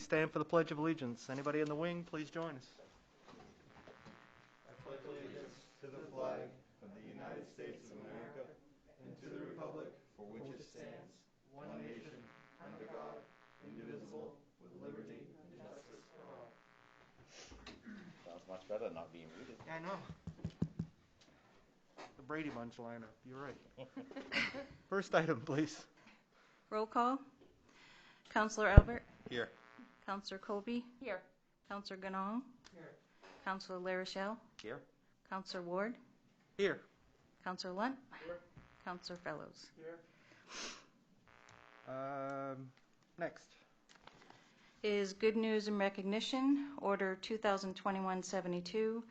stand for the Pledge of Allegiance. Anybody in the wing, please join us. I pledge allegiance to the flag of the United States of America and to the republic for which it stands, one nation, under God, indivisible, with liberty and justice for all. Sounds much better than not being muted. Yeah, I know. The Brady Bunch lineup. You're right. First item, please. Roll call. Councillor Albert. Here. Councillor Colby. Here. Councillor Ganong. Here. Councillor LaRochelle. Here. Councillor Ward. Here. Councillor Lunt. Here. Councillor Fellows. Here. Next. Is Good News and Recognition, Order 2021-72,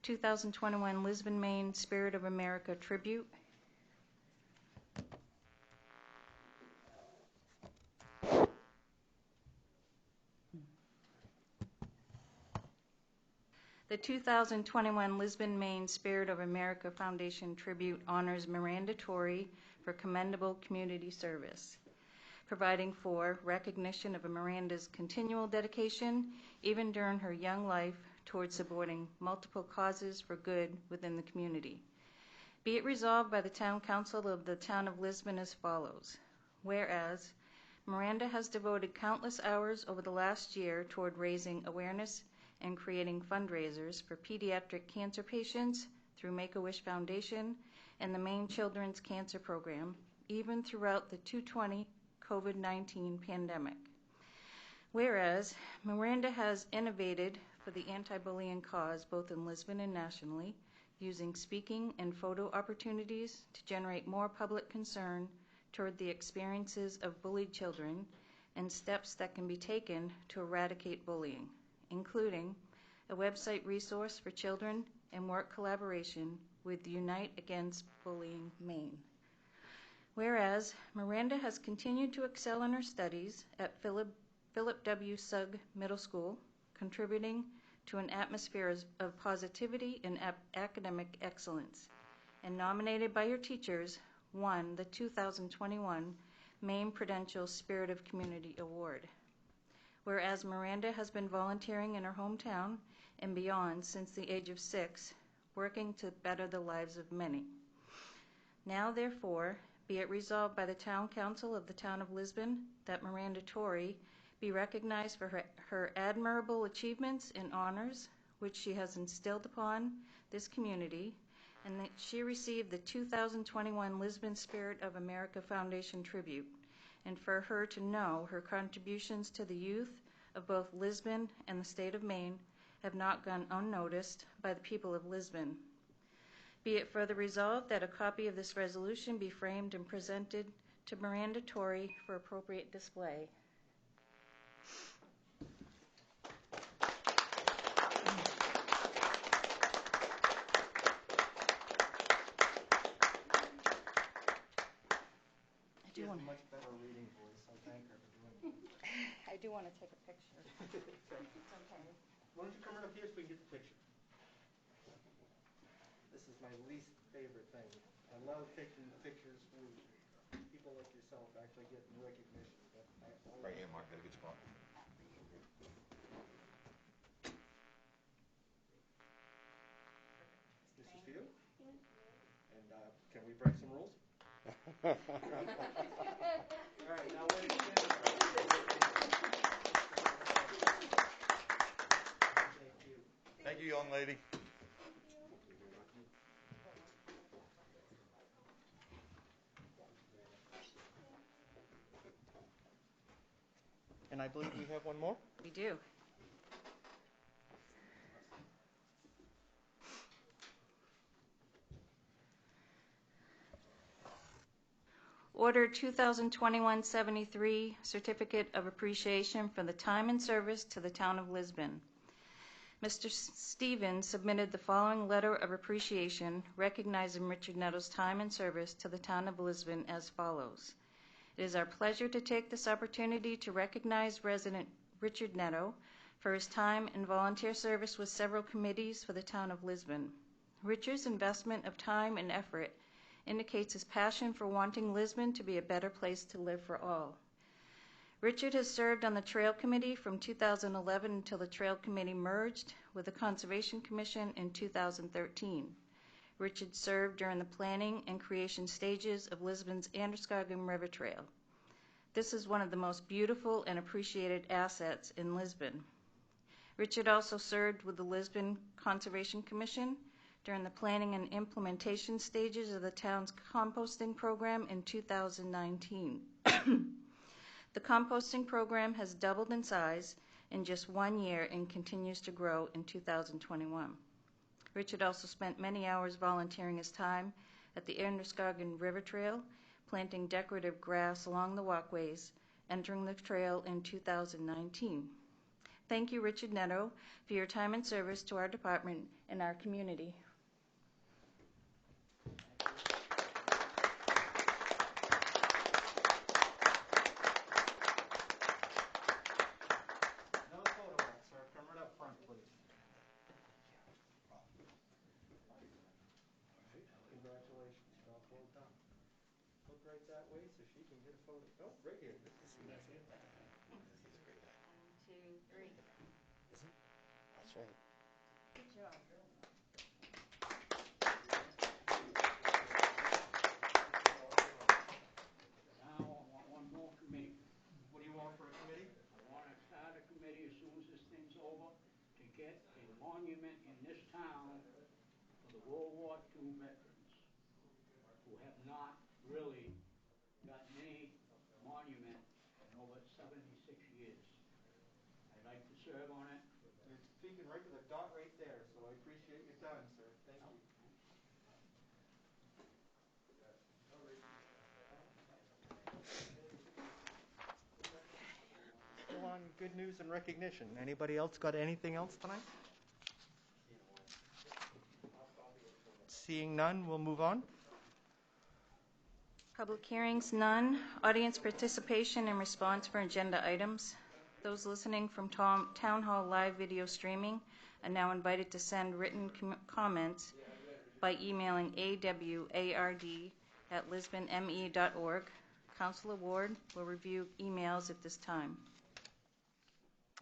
2021 Lisbon, Maine Spirit of America Tribute. The 2021 Lisbon, Maine Spirit of America Foundation Tribute honors Miranda Torrey for commendable community service, providing for recognition of Miranda's continual dedication, even during her young life, towards supporting multiple causes for good within the community. Be it resolved by the Town Council of the Town of Lisbon as follows. Whereas, Miranda has devoted countless hours over the last year toward raising awareness and creating fundraisers for pediatric cancer patients through Make-A-Wish Foundation and the Maine Children's Cancer Program, even throughout the 2020 COVID-19 pandemic. Whereas, Miranda has innovated for the anti-bullying cause both in Lisbon and nationally, using speaking and photo opportunities to generate more public concern toward the experiences of bullied children and steps that can be taken to eradicate bullying, including a website resource for children and work collaboration with Unite Against Bullying Maine. Whereas, Miranda has continued to excel in her studies at Philip W. Sugg Middle School, contributing to an atmosphere of positivity and academic excellence, and nominated by her teachers, won the 2021 Maine Prudential Spirit of Community Award. Whereas Miranda has been volunteering in her hometown and beyond since the age of 6, working to better the lives of many. Now, therefore, be it resolved by the Town Council of the Town of Lisbon that Miranda Torrey be recognized for her admirable achievements and honors which she has instilled upon this community, and that she received the 2021 Lisbon Spirit of America Foundation Tribute, and for her to know her contributions to the youth of both Lisbon and the state of Maine have not gone unnoticed by the people of Lisbon. Be it further resolved that a copy of this resolution be framed and presented to Miranda Torrey for appropriate display. She has a much better reading voice. I thank her for doing it. I do want to take a picture. It's okay. Why don't you come right up here so we can get the picture? This is my least favorite thing. I love taking pictures with people like yourself actually getting recognition. But Right here, Mark. Got a good spot. This is for you. And can we break some rules? All right, now wait a minute. Thank you. Thank you, young lady. And I believe we have one more. We do. Order 2021-73, Certificate of Appreciation for the time and service to the Town of Lisbon. Mr. Stevens submitted the following letter of appreciation recognizing Richard Netto's time and service to the Town of Lisbon as follows. It is our pleasure to take this opportunity to recognize resident Richard Netto for his time and volunteer service with several committees for the Town of Lisbon. Richard's investment of time and effort indicates his passion for wanting Lisbon to be a better place to live for all. Richard has served on the Trail Committee from 2011 until the Trail Committee merged with the Conservation Commission in 2013. Richard served during the planning and creation stages of Lisbon's Androscoggin River Trail. This is one of the most beautiful and appreciated assets in Lisbon. Richard also served with the Lisbon Conservation Commission during the planning and implementation stages of the town's composting program in 2019. The composting program has doubled in size in just 1 year and continues to grow in 2021. Richard also spent many hours volunteering his time at the Androscoggin River Trail, planting decorative grass along the walkways, entering the trail in 2019. Thank you, Richard Netto, for your time and service to our department and our community. Another photo op, sir. Come right up front, please. Congratulations. Job well done. Look right that way so she can get a photo. Oh, right here. This is That's right. Good job. Now I want one more committee. What do you want for a committee? I want to start a committee as soon as this thing's over to get a monument in this town for the World War II veterans who have not really gotten any monument in over 76 years. I'd like to serve on it. You're speaking right to the dot right there, so I appreciate your time, sir. Thank you. Still on good news and recognition. Anybody else got anything else tonight? Seeing none, we'll move on. Public hearings, none. Audience participation and response for agenda items. Those listening from Town Hall live video streaming are now invited to send written comments by emailing award@lisbonme.org. Councilor Ward will review emails at this time.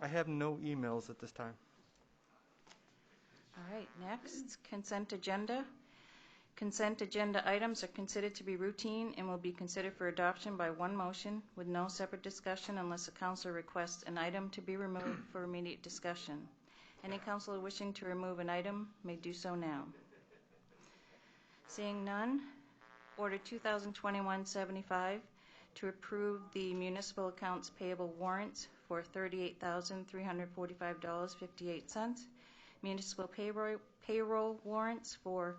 I have no emails at this time. All right, next, consent agenda. Consent agenda items are considered to be routine and will be considered for adoption by one motion with no separate discussion unless a councilor requests an item to be removed for immediate discussion. Any councilor wishing to remove an item may do so now. Seeing none, Order 2021-75 to approve the municipal accounts payable warrants for $38,345.58, municipal payroll warrants for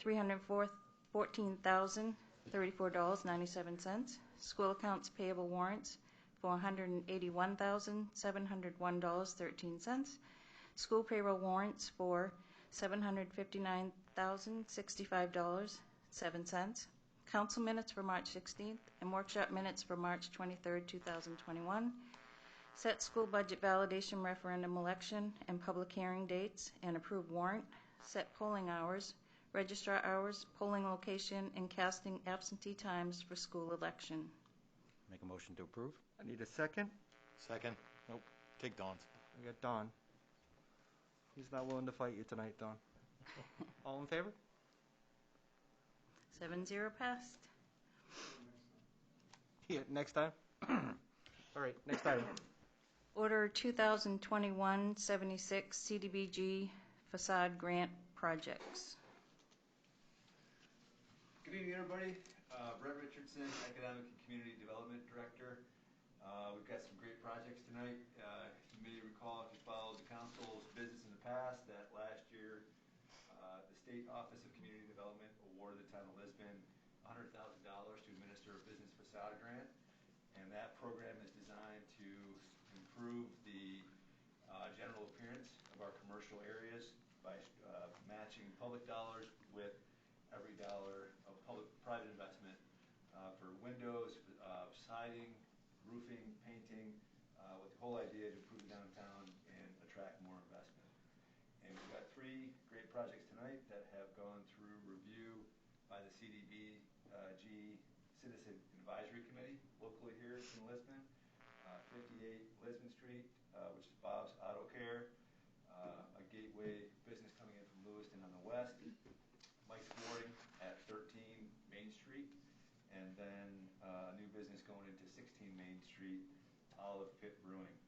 $314,034.97, school accounts payable warrants for $181,701.13, school payroll warrants for $759,065.07, council minutes for March 16th and workshop minutes for March 23rd, 2021, set school budget validation referendum election and public hearing dates and approve warrant, set polling hours, registrar hours, polling location, and casting absentee times for school election. Make a motion to approve? I need a second. Second. Nope. Take Dawn's. I got Don. He's not willing to fight you tonight, Don. All in favor? 7-0 passed. Yeah, next time. All right, next item. Order 2021-76 CDBG facade grant projects. Good evening, everybody. Brett Richardson, Economic and Community Development Director. We've got some great projects tonight. You may recall, if you followed the council's business in the past, that last year the State Office of Community Development awarded the town of Lisbon $100,000 to administer a business facade grant. And that program is designed to improve the general appearance of our commercial areas by matching public dollars with every dollar of private investment for windows, siding, roofing, painting, with the whole idea to improve the downtown and attract more investment. And we've got 3 great projects tonight that have gone through review by the CDBG Citizen Advisory Committee locally here in Lisbon. 58 Lisbon Street, which is Bob's Auto Care, a gateway business coming in from Lewiston on the west, Mike's Boarding at 13 Main Street, and then a new business going into 16 Main Street, Olive Pit Brewing.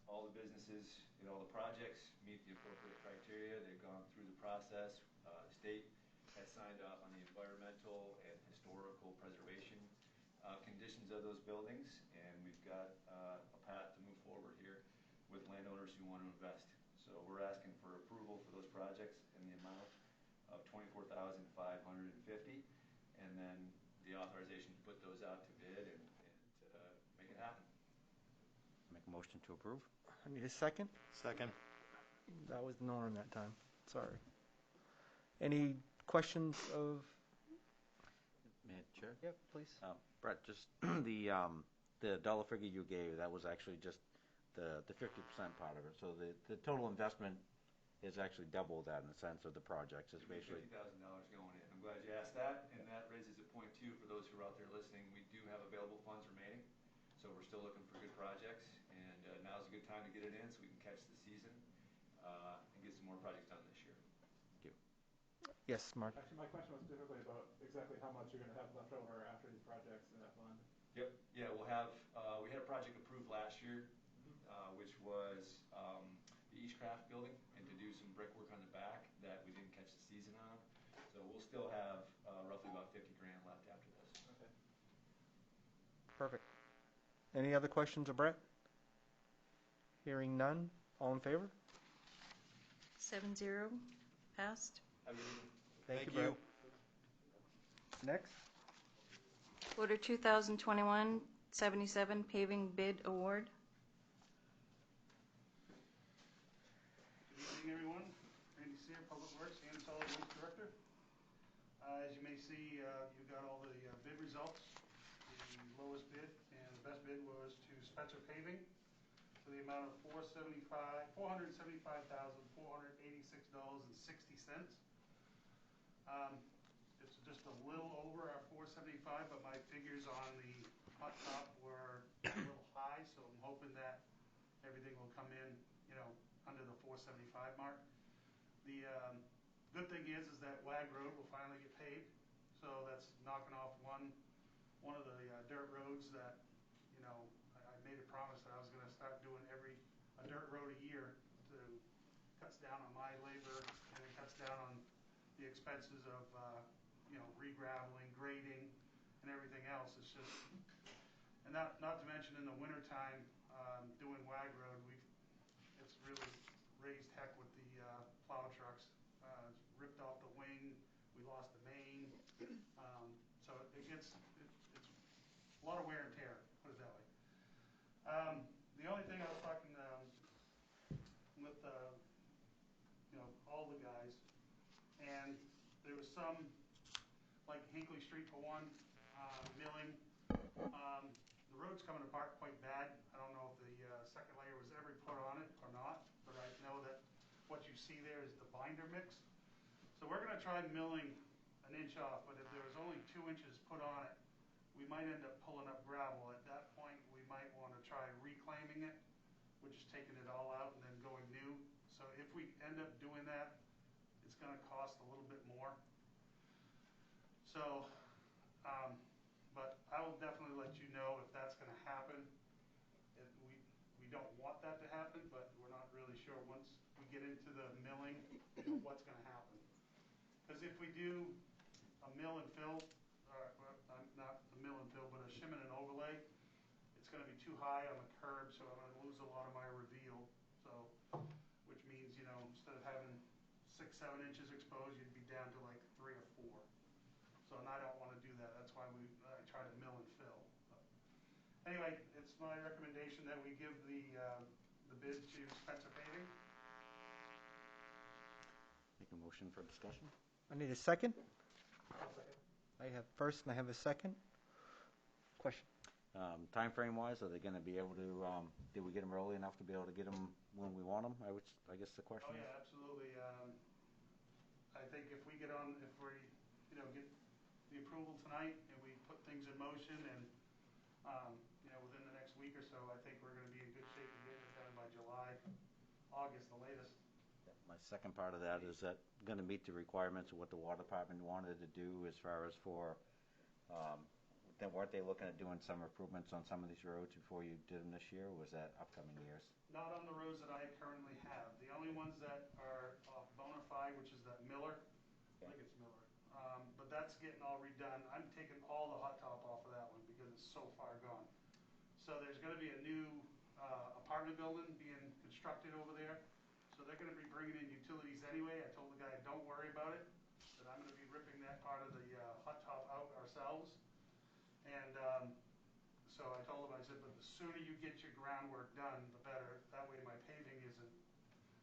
All the businesses and all the projects meet the appropriate criteria. They've gone through the process. The state has signed off on the environmental and historical preservation conditions of those buildings, and we've got a path to move forward here with landowners who want to invest. So we're asking for approval for those projects in the amount of $24,550, and then the authorization to put those out to bid and make it happen. Make a motion to approve? I need a second. Second. That was Norm that time. Sorry. Any questions of? Chair? Yep, please. Brett, just the dollar figure you gave, that was actually just the 50% part of it. So the total investment is actually double that in the sense of the projects. It's basically $50,000 going in. I'm glad you asked that, and that raises a point too for those who are out there listening. We do have available funds remaining, so we're still looking for good projects, and now's a good time to get it in so we can catch the season and get some more projects done this year. Thank you. Yes, Mark. Actually, my question was typically about exactly how much you're going to have left over after these projects in that fund. Yep. Yeah, we'll have. We had a project approved last year, which was the Eastcraft building, and to do some brickwork on the back that we didn't catch the season on. So we'll still have roughly about $50,000 left after this. Okay. Perfect. Any other questions of Brett? Hearing none. All in favor? 7-0, passed. Have a good evening. Thank you, Brett. Next. Order 2021-77 paving bid award. Good evening, everyone. Randy Sear, Public Works and Solid Waste Director. As you may see, you've got all the bid results. The lowest bid and the best bid was to Spencer Paving for the amount of $475,486.60. It's just a little over our $475, but my figures on the hot top were a little high, so I'm hoping that everything will come in, under the 475 mark. The good thing is that Wag Road will finally get paved, so that's knocking off one of the dirt roads that, I made a promise that I was going to start doing a dirt road a year to cuts down on my labor and it cuts down on the expenses of re-graveling, grading, and everything else. It's just, and not to mention in the wintertime, doing Wag Road, it's really raised heck with the plow trucks. It's ripped off the wing. We lost the main. So it's a lot of wear and tear, put it that way. The only thing I was talking with all the guys, and there was some, like Hinkley Street for one, milling. The road's coming apart quite bad. I don't know if the second layer was ever put on it or not, but I know that what you see there is the binder mix. So we're going to try milling an inch off, but if there was only 2 inches put on it, we might end up pulling up gravel. At that point, we might want to try reclaiming it, which is taking it all out and then going new. So if we end up doing that, it's going to cost a little bit more. So, but I will definitely let you know if that's going to happen. We don't want that to happen, but we're not really sure once we get into the milling, what's going to happen. Because if we do a mill and fill, not a mill and fill, but a shim and an overlay, it's going to be too high on the curb, so I'm going to lose a lot of my reveal. So, which means, instead of having 6-7 inches exposed, you'd be down to like 3 or 4. So, and I don't want to do that. That's why I try to mill and fill. But anyway, it's my recommendation that we give the bid to Spencer Paving. Make a motion for discussion? I need a second. I'll second. I have first and I have a second. Question. Time frame wise, are they going to be able to, did we get them early enough to be able to get them when we want them? I guess the question Oh is. yeah, absolutely. I think if we get get the approval tonight and we put things in motion and, within the next week or so, so I think we're gonna be in good shape to get it done by July, August, the latest. My second part of that is that going to meet the requirements of what the water department wanted to do as far as for, then weren't they looking at doing some improvements on some of these roads before you did them this year, or was that upcoming years? Not on the roads that I currently have. The only ones that are bona fide, which is that Miller, I think it's Miller, but that's getting all redone. I'm taking all the hot top off of that one because it's so far gone. So there's gonna be a new apartment building being constructed over there. So they're gonna be bringing in utilities anyway. I told the guy, don't worry about it, that I'm gonna be ripping that part of the hot top out ourselves. And so I told him, I said, but the sooner you get your groundwork done, the better. That way my paving isn't.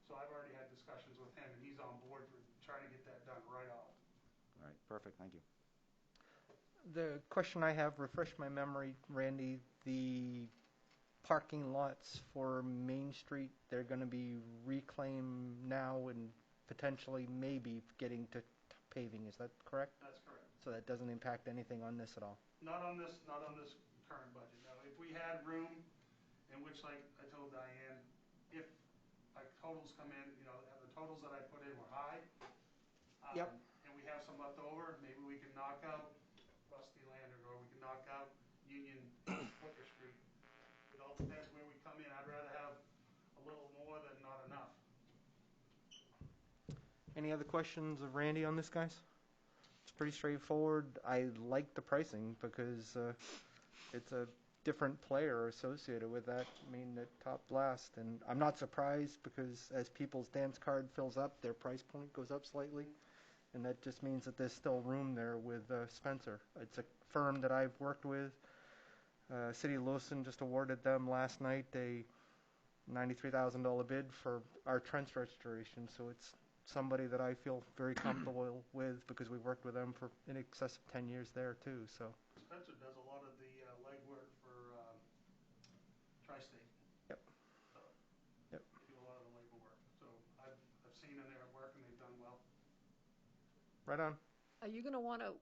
So I've already had discussions with him, and he's on board for trying to get that done right off. All right, perfect, thank you. The question I have, refresh my memory, Randy, the parking lots for Main Street, they're going to be reclaimed now and potentially maybe getting to paving, is that correct? That's correct. So that doesn't impact anything on this at all? Not on this current budget. Now, if we had room in which, like I told Diane, if like totals come in, you know, the totals that I put in were high. Yep. And we have some left over, maybe we can knock out Rusty Lantern, or we can knock out Union Flicker Street. It all depends where we come in. I'd rather have a little more than not enough. Any other questions of Randy on this, guys? It's pretty straightforward. I like the pricing because it's a different player associated with that. I mean, at top blast. And I'm not surprised because as people's dance card fills up, their price point goes up slightly. And that just means that there's still room there with Spencer. It's a firm that I've worked with. City of Lewiston just awarded them last night a $93,000 bid for our trench restoration. So it's somebody that I feel very comfortable with because we worked with them for in excess of 10 years there too. So Spencer does a lot of the legwork for Tri-State. Yep. They do a lot of the labor work. So I've seen them there at work and they've done well. right on. Are you going to want to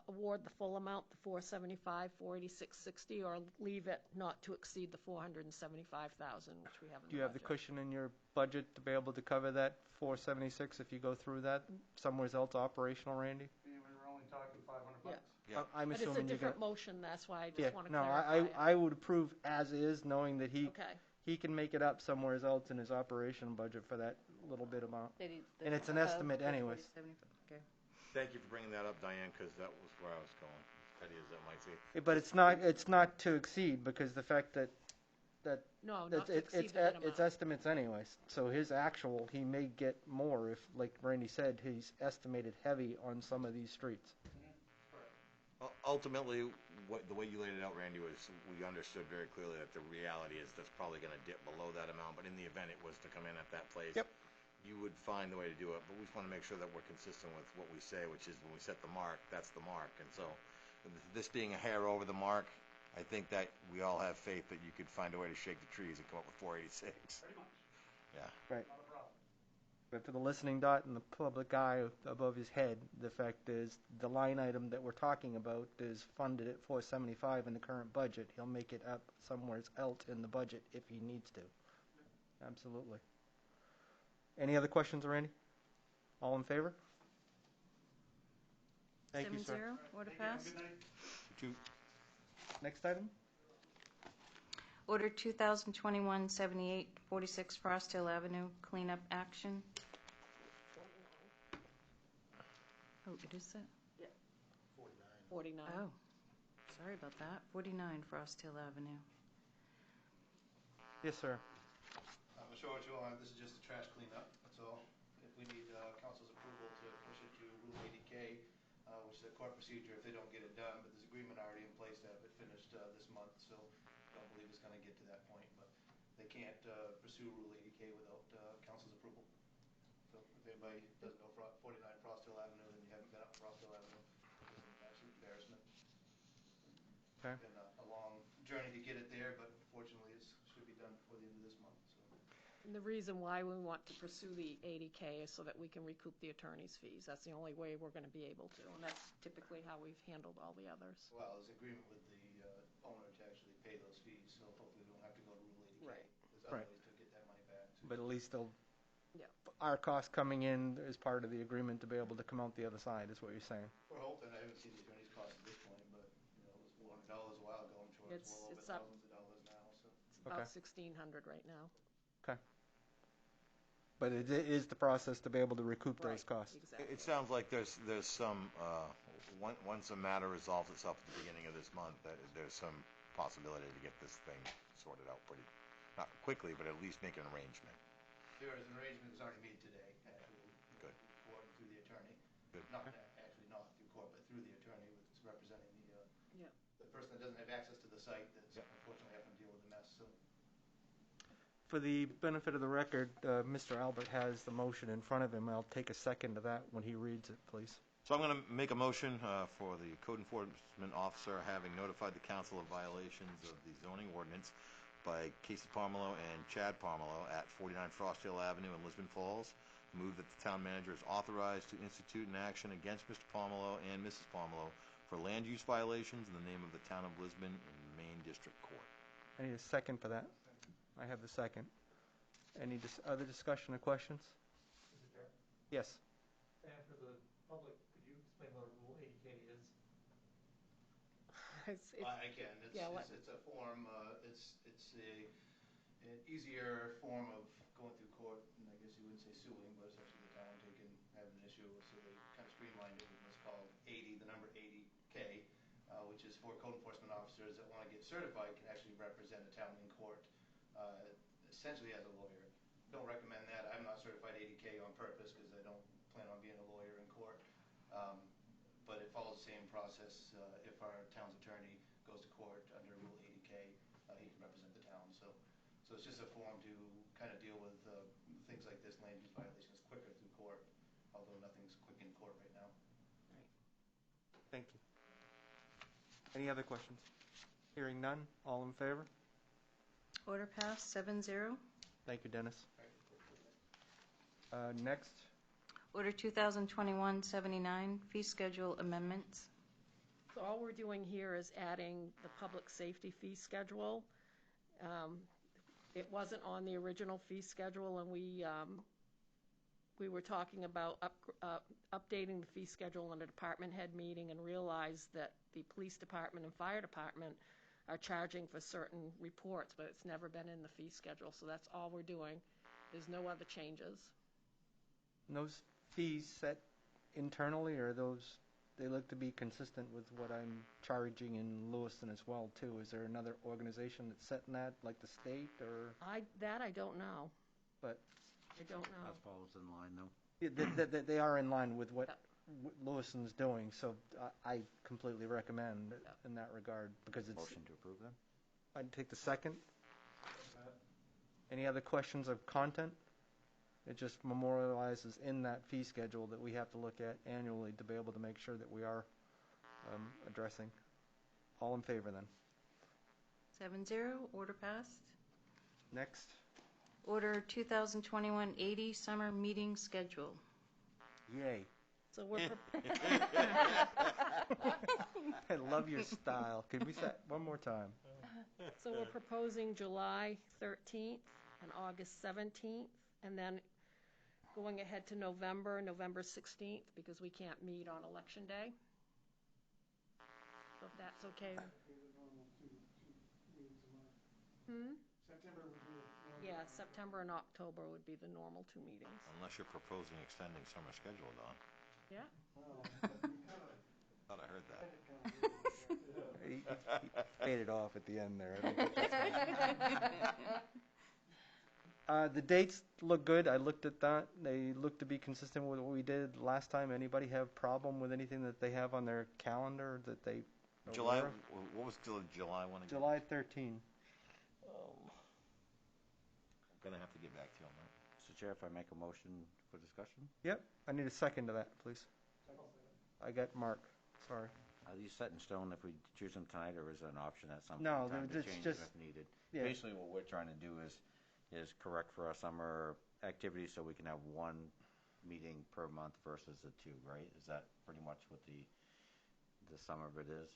award the full amount, the 475, 486.60, or leave it not to exceed the 475,000, which we have in the Do you have the budget? cushion in your budget to be able to cover that 476 if you go through that somewhere else operational, Randy? We were only talking $500. Yeah. I'm But it's a assuming you're different gonna. motion, that's why I just Yeah, want to no, clarify it. I would approve as is, knowing that Okay. he can make it up somewhere else in his operation budget for that little bit amount. And it's an above estimate the anyways. 4075, okay. Thank you for bringing that up, Diane, because that was where I was going, as petty as that might be. But it's not to exceed because the fact that No, it's not to exceed that amount. it's estimates anyways. So his actual, he may get more if, like Randy said, he's estimated heavy on some of these streets. Ultimately, the way you laid it out, Randy, was we understood very clearly that the reality is that's probably going to dip below that amount, but in the event it was to come in at that place, Yep. you would find the way to do it. But we just want to make sure that we're consistent with what we say, which is when we set the mark, that's the mark. And so this being a hair over the mark, I think that we all have faith that you could find a way to shake the trees and come up with 486. Pretty much. Yeah. Right. Not a problem. But for the listening dot and the public eye above his head, the fact is the line item that we're talking about is funded at 475 in the current budget. He'll make it up somewhere else in the budget if he needs to. Absolutely. Any other questions, Randy? All in favor? Thank you, sir. 7-0, order Thank you. Have a passed. good night. Next item? Order 2021-78, 46 Frost Hill Avenue, cleanup action. Oh, it is that? 49. Oh, sorry about that. 49 Frost Hill Avenue. Yes, sir. I'm not sure what you want. This is just a trash cleanup, that's all. If we need council's approval to push it to Rule 80K, which is a court procedure if they don't get it done, but there's agreement already in place to have it finished this month, so I don't believe it's going to get to that point. But they can't pursue Rule 80K without council's approval. So if anybody doesn't know 49 Frost Hill Avenue, then you haven't been up Frost Hill Avenue. It's an absolute embarrassment. Okay. It's been a long journey to get it there, but fortunately it should be done before the end of this month. So. And the reason why we want to pursue the 80K is so that we can recoup the attorney's fees. That's the only way we're going to be able to, and that's typically how we've handled all the others. Well, there's agreement with the owner to actually pay those fees, so hopefully we don't have to go Right. There's other Right. ways to get that money back. But at least they'll, Yeah. our cost coming in is part of the agreement to be able to come out the other side, is what you're saying. We're hoping, I haven't seen the attorney's cost at this point, but, you know, it was $400 a while ago, I'm sure it's It's- well over it's up. thousands of dollars now, so. It's about Okay. 1,600 right now. Okay. But it is the process to be able to recoup those Right, costs. Exactly. It sounds like there's some, once a matter resolves itself at the beginning of this month, that there's some possibility to get this thing sorted out pretty, not quickly, but at least make an arrangement. There is an arrangement that's already made today, actually. Good. Through court and through the attorney. Good. Not, actually not through court, but through the attorney that's representing Yeah. the person that doesn't have access to the site that's Yep. unfortunately having to deal with the mess, so. For the benefit of the record, Mr. Albert has the motion in front of him. I'll take a second of that when he reads it, please. So I'm going to make a motion for the code enforcement officer having notified the council of violations of the zoning ordinance by Casey Parmelo and Chad Parmelo at 49 Frostdale Avenue in Lisbon Falls. Move that the town manager is authorized to institute an action against Mr. Parmelo and Mrs. Parmelo for land use violations in the name of the town of Lisbon in Maine District Court. I need a second for that. I have the second. Any other discussion or questions? Mr. Chair? Yes. And for the public, could you explain what Rule 80K is? I can, yeah, it's a form, it's an easier form of going through court, and I guess you wouldn't say suing, but essentially the town taking, having an issue, so they kind of streamlined it with what's called 80, the number 80K, which is for code enforcement officers that want to get certified can actually represent a town in court, essentially as a lawyer. Don't recommend that. I'm not certified 80K on purpose because I don't plan on being a lawyer in court. But it follows the same process. If our town's attorney goes to court under Rule 80K, he can represent the town. So it's just a form to kind of deal with things like this, land use violations, quicker through court, although nothing's quick in court right now. Thank you. Any other questions? Hearing none, all in favor? Order passed, 7-0. Thank you, Dennis. Next, Order 2021-79, fee schedule amendments. So all we're doing here is adding the public safety fee schedule. It wasn't on the original fee schedule, and we were talking about updating the fee schedule in a department head meeting and realized that the police department and fire department are charging for certain reports, but it's never been in the fee schedule, so that's all we're doing. There's no other changes. those fees set internally, or they look to be consistent with what I'm charging in Lewiston as well, too? Is there another organization that's setting that, like the state, or? I don't know. But I don't know. That falls in line, though. they are in line with what Yep. Lewiston's doing, so I completely recommend in that regard, because it's. Motion to approve them? I'd take the second. Any other questions of content? It just memorializes in that fee schedule that we have to look at annually to be able to make sure that we are addressing. All in favor, then? 7-0, order passed. Next. Order 2021-80, summer meeting schedule. Yay. So we're, I love your style. Could we say one more time? so we're proposing July 13th and August 17th, and then going ahead to November 16th, because we can't meet on Election Day. So if that's okay. September would be. Yeah, September and October would be the normal 2 meetings. Unless you're proposing extending summer schedule, Don. Yeah? Thought I heard that. He faded off at the end there. I don't think that's the dates look good. I looked at that. They look to be consistent with what we did last time. Anybody have problem with anything that they have on their calendar that they are July, aware of? what was the July one again? July 13. I'm going to have to get back to you on that. Mr. Chair, if I make a motion for discussion? Yep. I need a second to that, please. I got Mark. Sorry. Are these set in stone if we choose them tonight, or is it an option at some No, time to it's change just- them if needed? yeah. Basically, what we're trying to do is correct for our summer activities so we can have one meeting per month versus the 2, right? Is that pretty much what the sum of it is?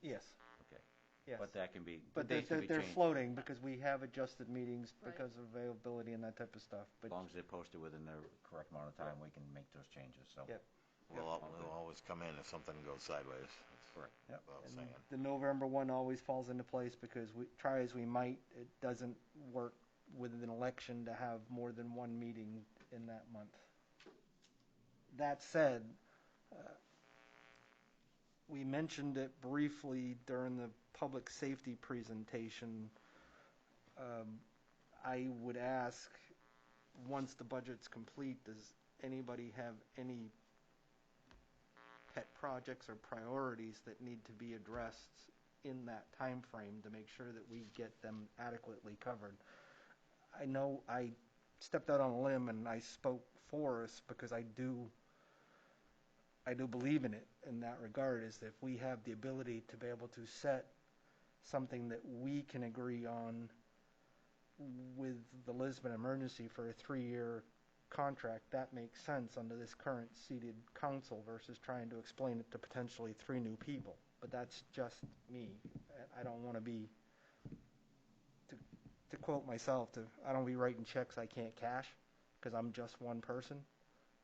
Yes. Okay. Yes. But that can be, the But dates can be they're changed. floating because we have adjusted meetings Right. because of availability and that type of stuff. As But long as they're posted within the correct amount of time, we can make those changes, so. Yep. We'll always come in if something goes sideways. Correct. Yep. That's what I'm And saying. the November one always falls into place because we try as we might, it doesn't work with an election to have more than one meeting in that month. That said, we mentioned it briefly during the public safety presentation. I would ask, once the budget's complete, does anybody have any pet projects or priorities that need to be addressed in that time frame to make sure that we get them adequately covered? I know I stepped out on a limb and I spoke for us because I do believe in it in that regard, is that if we have the ability to be able to set something that we can agree on with the Lisbon Emergency for a 3-year contract, that makes sense under this current seated council versus trying to explain it to potentially 3 new people. But that's just me. I don't want to be, to quote myself, I don't want to be writing checks I can't cash because I'm just one person.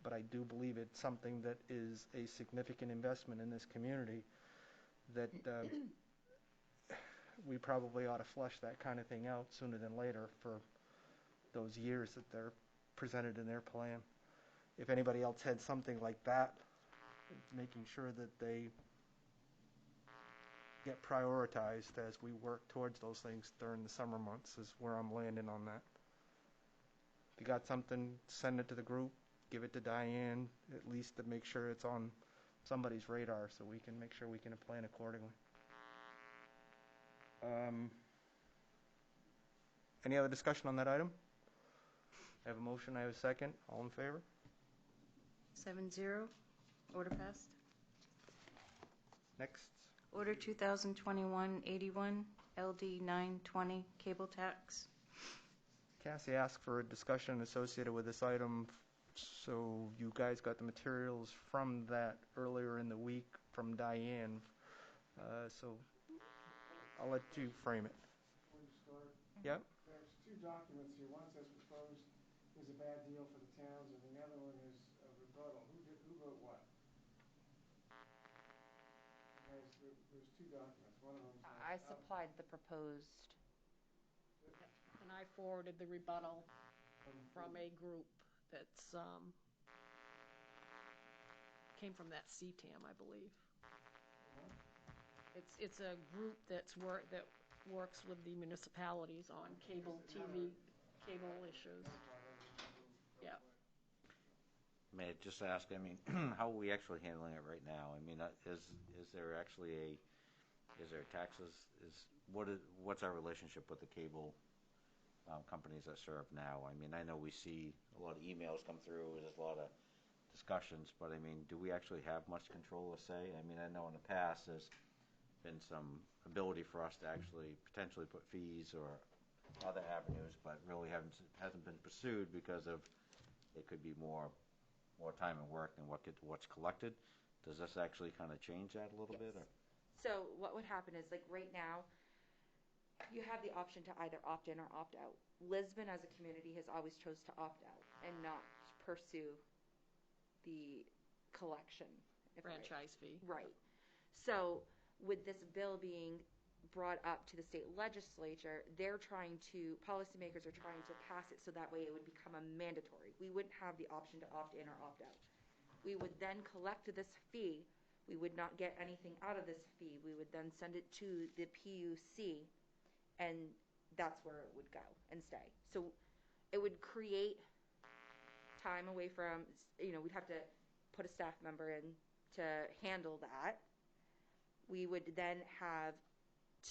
But I do believe it's something that is a significant investment in this community that we probably ought to flush that kind of thing out sooner than later for those years that they're presented in their plan. If anybody else had something like that, making sure that they get prioritized as we work towards those things during the summer months is where I'm landing on that. If you got something, send it to the group, give it to Diane, at least to make sure it's on somebody's radar so we can make sure we can plan accordingly. Any other discussion on that item? I have a motion, I have a second. All in favor? 7-0. Order passed. Next. Order 2021-81, LD 920, cable tax. Cassie asked for a discussion associated with this item, so you guys got the materials from that earlier in the week from Diane. So I'll let you frame it. Before you start, Yep. there's 2 documents here. One says proposed is a bad deal for the towns, and the other one is a rebuttal. Who wrote what? There's 2 documents. One of them is I supplied the proposed. And I forwarded the rebuttal from a group that's, came from that CTAM, I believe. It's a group that works with the municipalities on cable TV, cable issues. Yeah. May I just ask, I mean, how are we actually handling it right now? I mean, is there actually is there taxes, what's our relationship with the cable companies that serve now? I mean, I know we see a lot of emails come through, there's a lot of discussions, but I mean, do we actually have much control or say? I mean, I know in the past there's been some ability for us to actually potentially put fees or other avenues, but really hasn't been pursued because of it could be more time and work than what's collected. Does this actually kind of change that a little bit? Or? So what would happen is, like right now, you have the option to either opt in or opt out. Lisbon as a community has always chose to opt out and not pursue the collection. Franchise fee. Right. So with this bill being brought up to the state legislature, policymakers are trying to pass it so that way it would become a mandatory. We wouldn't have the option to opt in or opt out. We would then collect this fee. We would not get anything out of this fee. We would then send it to the PUC, and that's where it would go and stay. So it would create time away from, we'd have to put a staff member in to handle that. We would then have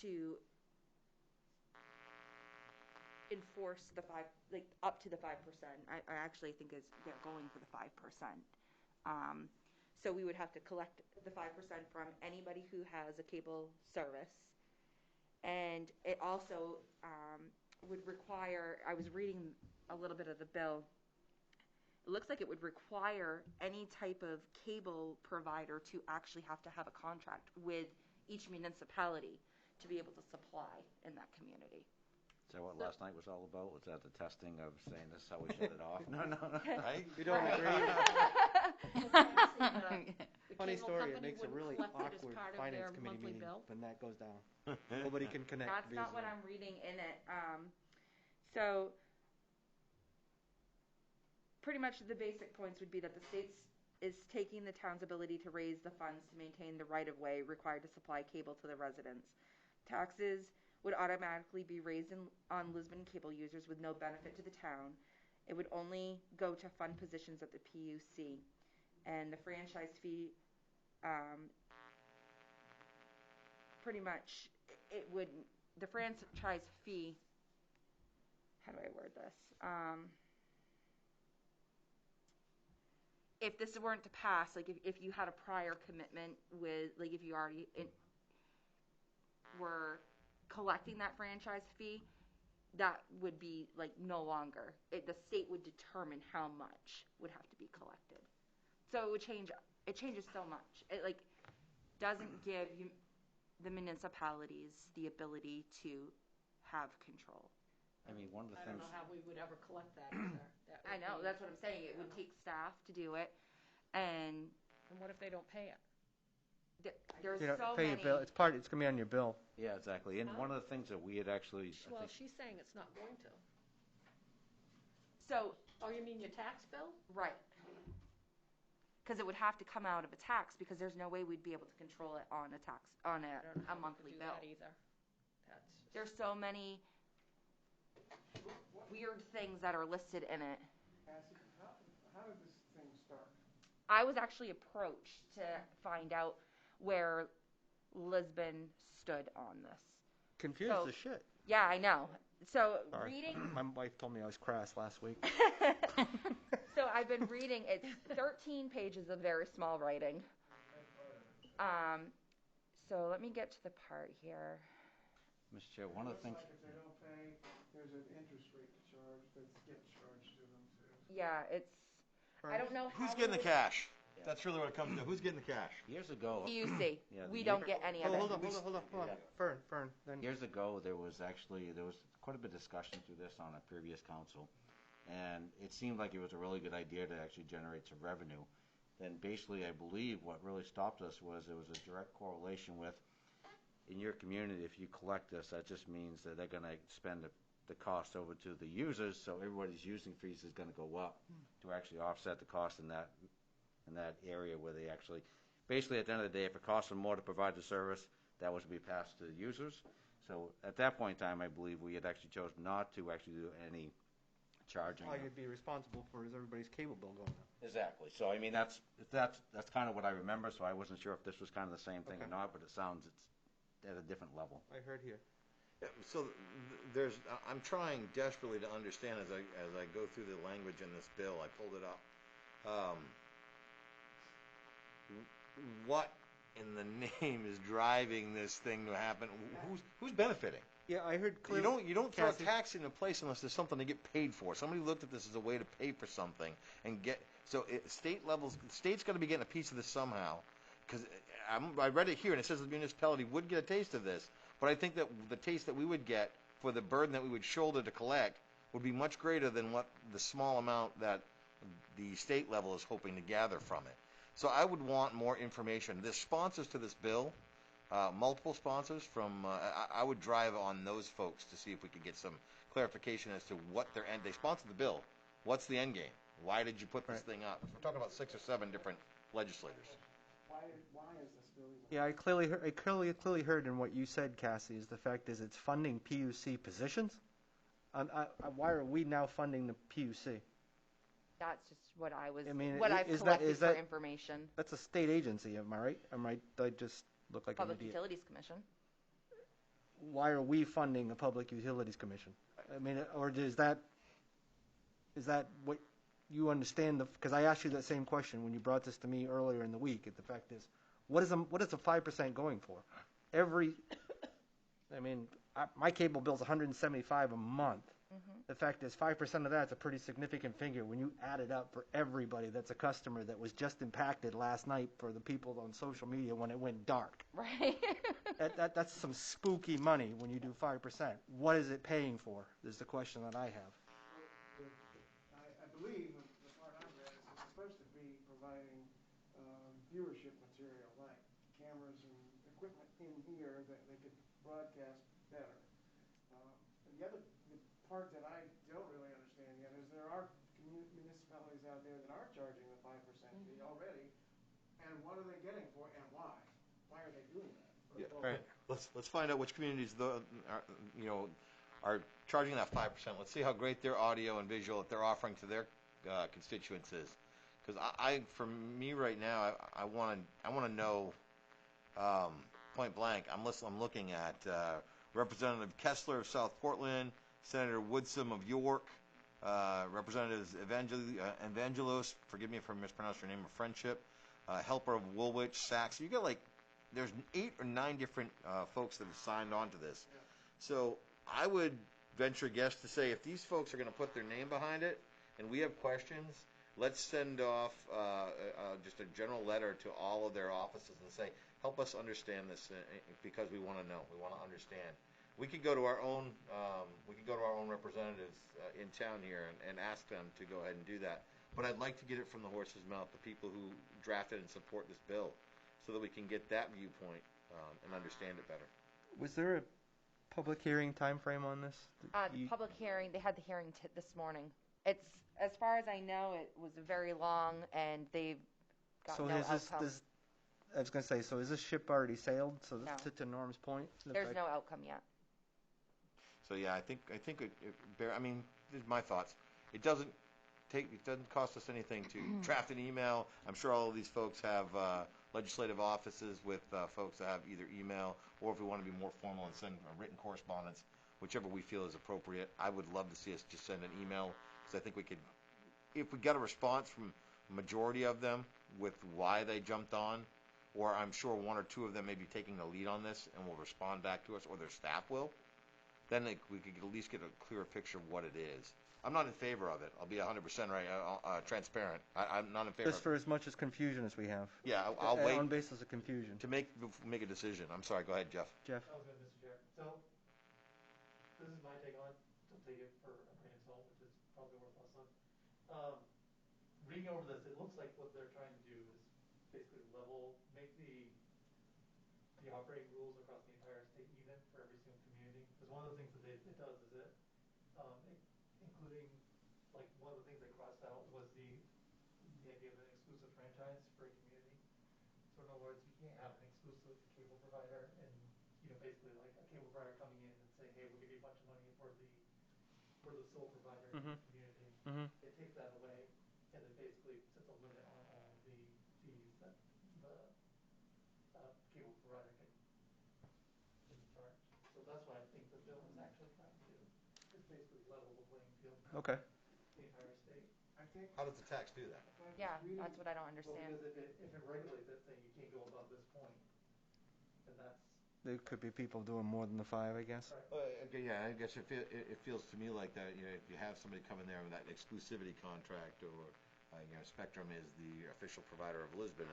to enforce the up to the 5%. I actually think they're going for the 5%. So we would have to collect the 5% from anybody who has a cable service. And it also would require, I was reading a little bit of the bill, it looks like it would require any type of cable provider to actually have to have a contract with each municipality to be able to supply in that community. Is that what last night was all about? Was that the testing of saying this is how we shut it off? No. Right? You don't Right. agree? The Funny cable story, it company makes a wouldn't really collect it as awkward part of finance their committee monthly meeting bill? when that goes down. Nobody can connect. That's not what via I'm reading in it. So pretty much the basic points would be that the state is taking the town's ability to raise the funds to maintain the right-of-way required to supply cable to the residents. Taxes would automatically be raised on Lisbon cable users with no benefit to the town. It would only go to fund positions at the PUC. And the franchise fee, pretty much, the franchise fee, how do I word this? If this weren't to pass, like if you had a prior commitment with, like if you already were collecting that franchise fee, that would be like no longer. The state would determine how much would have to be collected. So it would change. It changes so much. It like doesn't give you the municipalities the ability to have control. I mean, one of the I don't things. know how we would ever collect that either. That I would know, be- that's what I'm saying. It would take staff to do it, and And what if they don't pay it? there's You know, so pay many. your bill. It's gonna be on your bill. Yeah, exactly. And one of the things that we had actually, I Well, think, she's saying it's not going to. So, Oh, you mean your tax bill? right. Because it would have to come out of a tax, because there's no way we'd be able to control it on a tax, on I don't know a how we monthly could do bill. that either. That's just- There's so many weird things that are listed in it. Cassie, how did this thing start? I was actually approached to find out where Lisbon stood on this. Confused So- as shit. Yeah, I know. So Sorry. reading My wife told me I was crass last week. So I've been reading, it's 13 pages of very small writing. So let me get to the part here. Mr. Chair, one of the things. Looks like if they don't pay, there's an interest rate to charge that's getting charged to them too. Yeah, it's, I don't know how. Who's getting the we cash? That's really what it comes to. Who's getting the cash? Years ago. would- PUC, Yeah, we the don't year- get any of it. Hold on. Fern. Then Years ago, there was quite a bit of discussion through this on a previous council, and it seemed like it was a really good idea to actually generate some revenue. Then basically, I believe what really stopped us was there was a direct correlation with, in your community, if you collect this, that just means that they're going to spend the cost over to the users, so everybody's using fees is going to go up to actually offset the cost in that area where they actually, basically at the end of the day, if it costs them more to provide the service, that was to be passed to the users. So at that point in time, I believe we had actually chosen not to actually do any charging. all you'd be responsible for is everybody's cable bill going up. Exactly. So I mean, that's kind of what I remember. So I wasn't sure if this was kind of the same thing or Okay. not, but it sounds it's at a different level. I heard here. Yeah, so I'm trying desperately to understand as I go through the language in this bill. I pulled it up. What in the name is driving this thing to happen? Who's benefiting? Yeah, I heard clearly. You don't throw a Cassie. tax into place unless there's something to get paid for. Somebody looked at this as a way to pay for something and get. So the state's got to be getting a piece of this somehow. Because I read it here and it says the municipality would get a taste of this, but I think that the taste that we would get for the burden that we would shoulder to collect would be much greater than what the small amount that the state level is hoping to gather from it. So I would want more information. There's sponsors to this bill, multiple sponsors from, I would drive on those folks to see if we could get some clarification as to what their end, they sponsored the bill. What's the end game? Why did you put this thing up? We're talking about 6 or 7 different legislators. Why is this bill even? Yeah, I clearly heard in what you said, Cassie, is the fact is it's funding PUC positions. Why are we now funding the PUC? That's just what I was, I mean, what I've is collected for that- information. That's a state agency, am I right? I just look like Public an idiot. Utilities Commission. Why are we funding a Public Utilities Commission? I mean, or is that what you understand? Because I asked you that same question when you brought this to me earlier in the week. And the fact is, what is the 5% going for? My cable bill's $175 a month. The fact is, 5% of that's a pretty significant figure when you add it up for everybody that's a customer that was just impacted last night for the people on social media when it went dark. Right. That's some spooky money when you do 5%. What is it paying for, is the question that I have. I believe, the part I've read, is it's supposed to be providing viewership material, like cameras and equipment in here that they could broadcast better. And the other part that I don't really understand yet is there are municipalities out there that are charging the 5% fee already, and what are they getting for it, and why? Why are they doing that? Yeah, all right. Let's find out which communities are charging that 5%. Let's see how great their audio and visual that they're offering to their constituents is. Because for me right now, I want to know point blank. I'm looking at Representative Kessler of South Portland, Senator Woodsum of York, Representatives Evangelos, forgive me if I mispronounced your name, of Friendship, Helper of Woolwich, Sachs. You got there's 8 or 9 different folks that have signed on to this. Yeah. So I would venture a guess to say if these folks are going to put their name behind it and we have questions, let's send off just a general letter to all of their offices and say, help us understand this because we want to know. We want to understand. We could go to our own representatives in town here and ask them to go ahead and do that. But I'd like to get it from the horse's mouth, the people who drafted and support this bill, so that we can get that viewpoint and understand it better. Was there a public hearing time frame on this? The public hearing, they had the hearing this morning. It's, as far as I know, it was very long, and they've got no outcome. I was going to say, so is this ship already sailed? So No. to Norm's point? There's no outcome yet. So yeah, I think these are my thoughts. It doesn't cost us anything to draft an email. I'm sure all of these folks have legislative offices with folks that have either email, or if we want to be more formal and send a written correspondence, whichever we feel is appropriate. I would love to see us just send an email, because I think we could, if we got a response from a majority of them with why they jumped on, or I'm sure 1 or 2 of them may be taking the lead on this and will respond back to us, or their staff will, then we could at least get a clearer picture of what it is. I'm not in favor of it. I'll be 100% transparent. I'm not in favor. Just for as much as confusion as we have. Yeah, I'll wait on basis of confusion. to make a decision. I'm sorry. Go ahead, Jeff. Jeff. That was good, Mr. Chair. So, this is my take on it. Don't take it for a grain of salt, which is probably worth less than. Reading over this, it looks like what they're trying to do is basically make the operating rules across the entire state even for every single community. Because one of the things that it does is including, like, one of the things they crossed out was the idea of an exclusive franchise for a community. So in other words, you can't have an exclusive cable provider and, basically like a cable provider coming in and saying, hey, we'll give you a bunch of money for the sole provider in the community. It takes that away and then basically sets a limit on all the fees that the cable provider can charge. So that's what I think the bill is actually trying to do, is basically level the playing field. Okay. The entire state. I think. How does the tax do that? Yeah, that's what I don't Well, understand. because if it regulates it, saying you can't go above this point, then that's. There could be people doing more than the 5, I guess. Okay, yeah, I guess it feels to me like that. If you have somebody come in there with that exclusivity contract, or Spectrum is the official provider of Lisbon,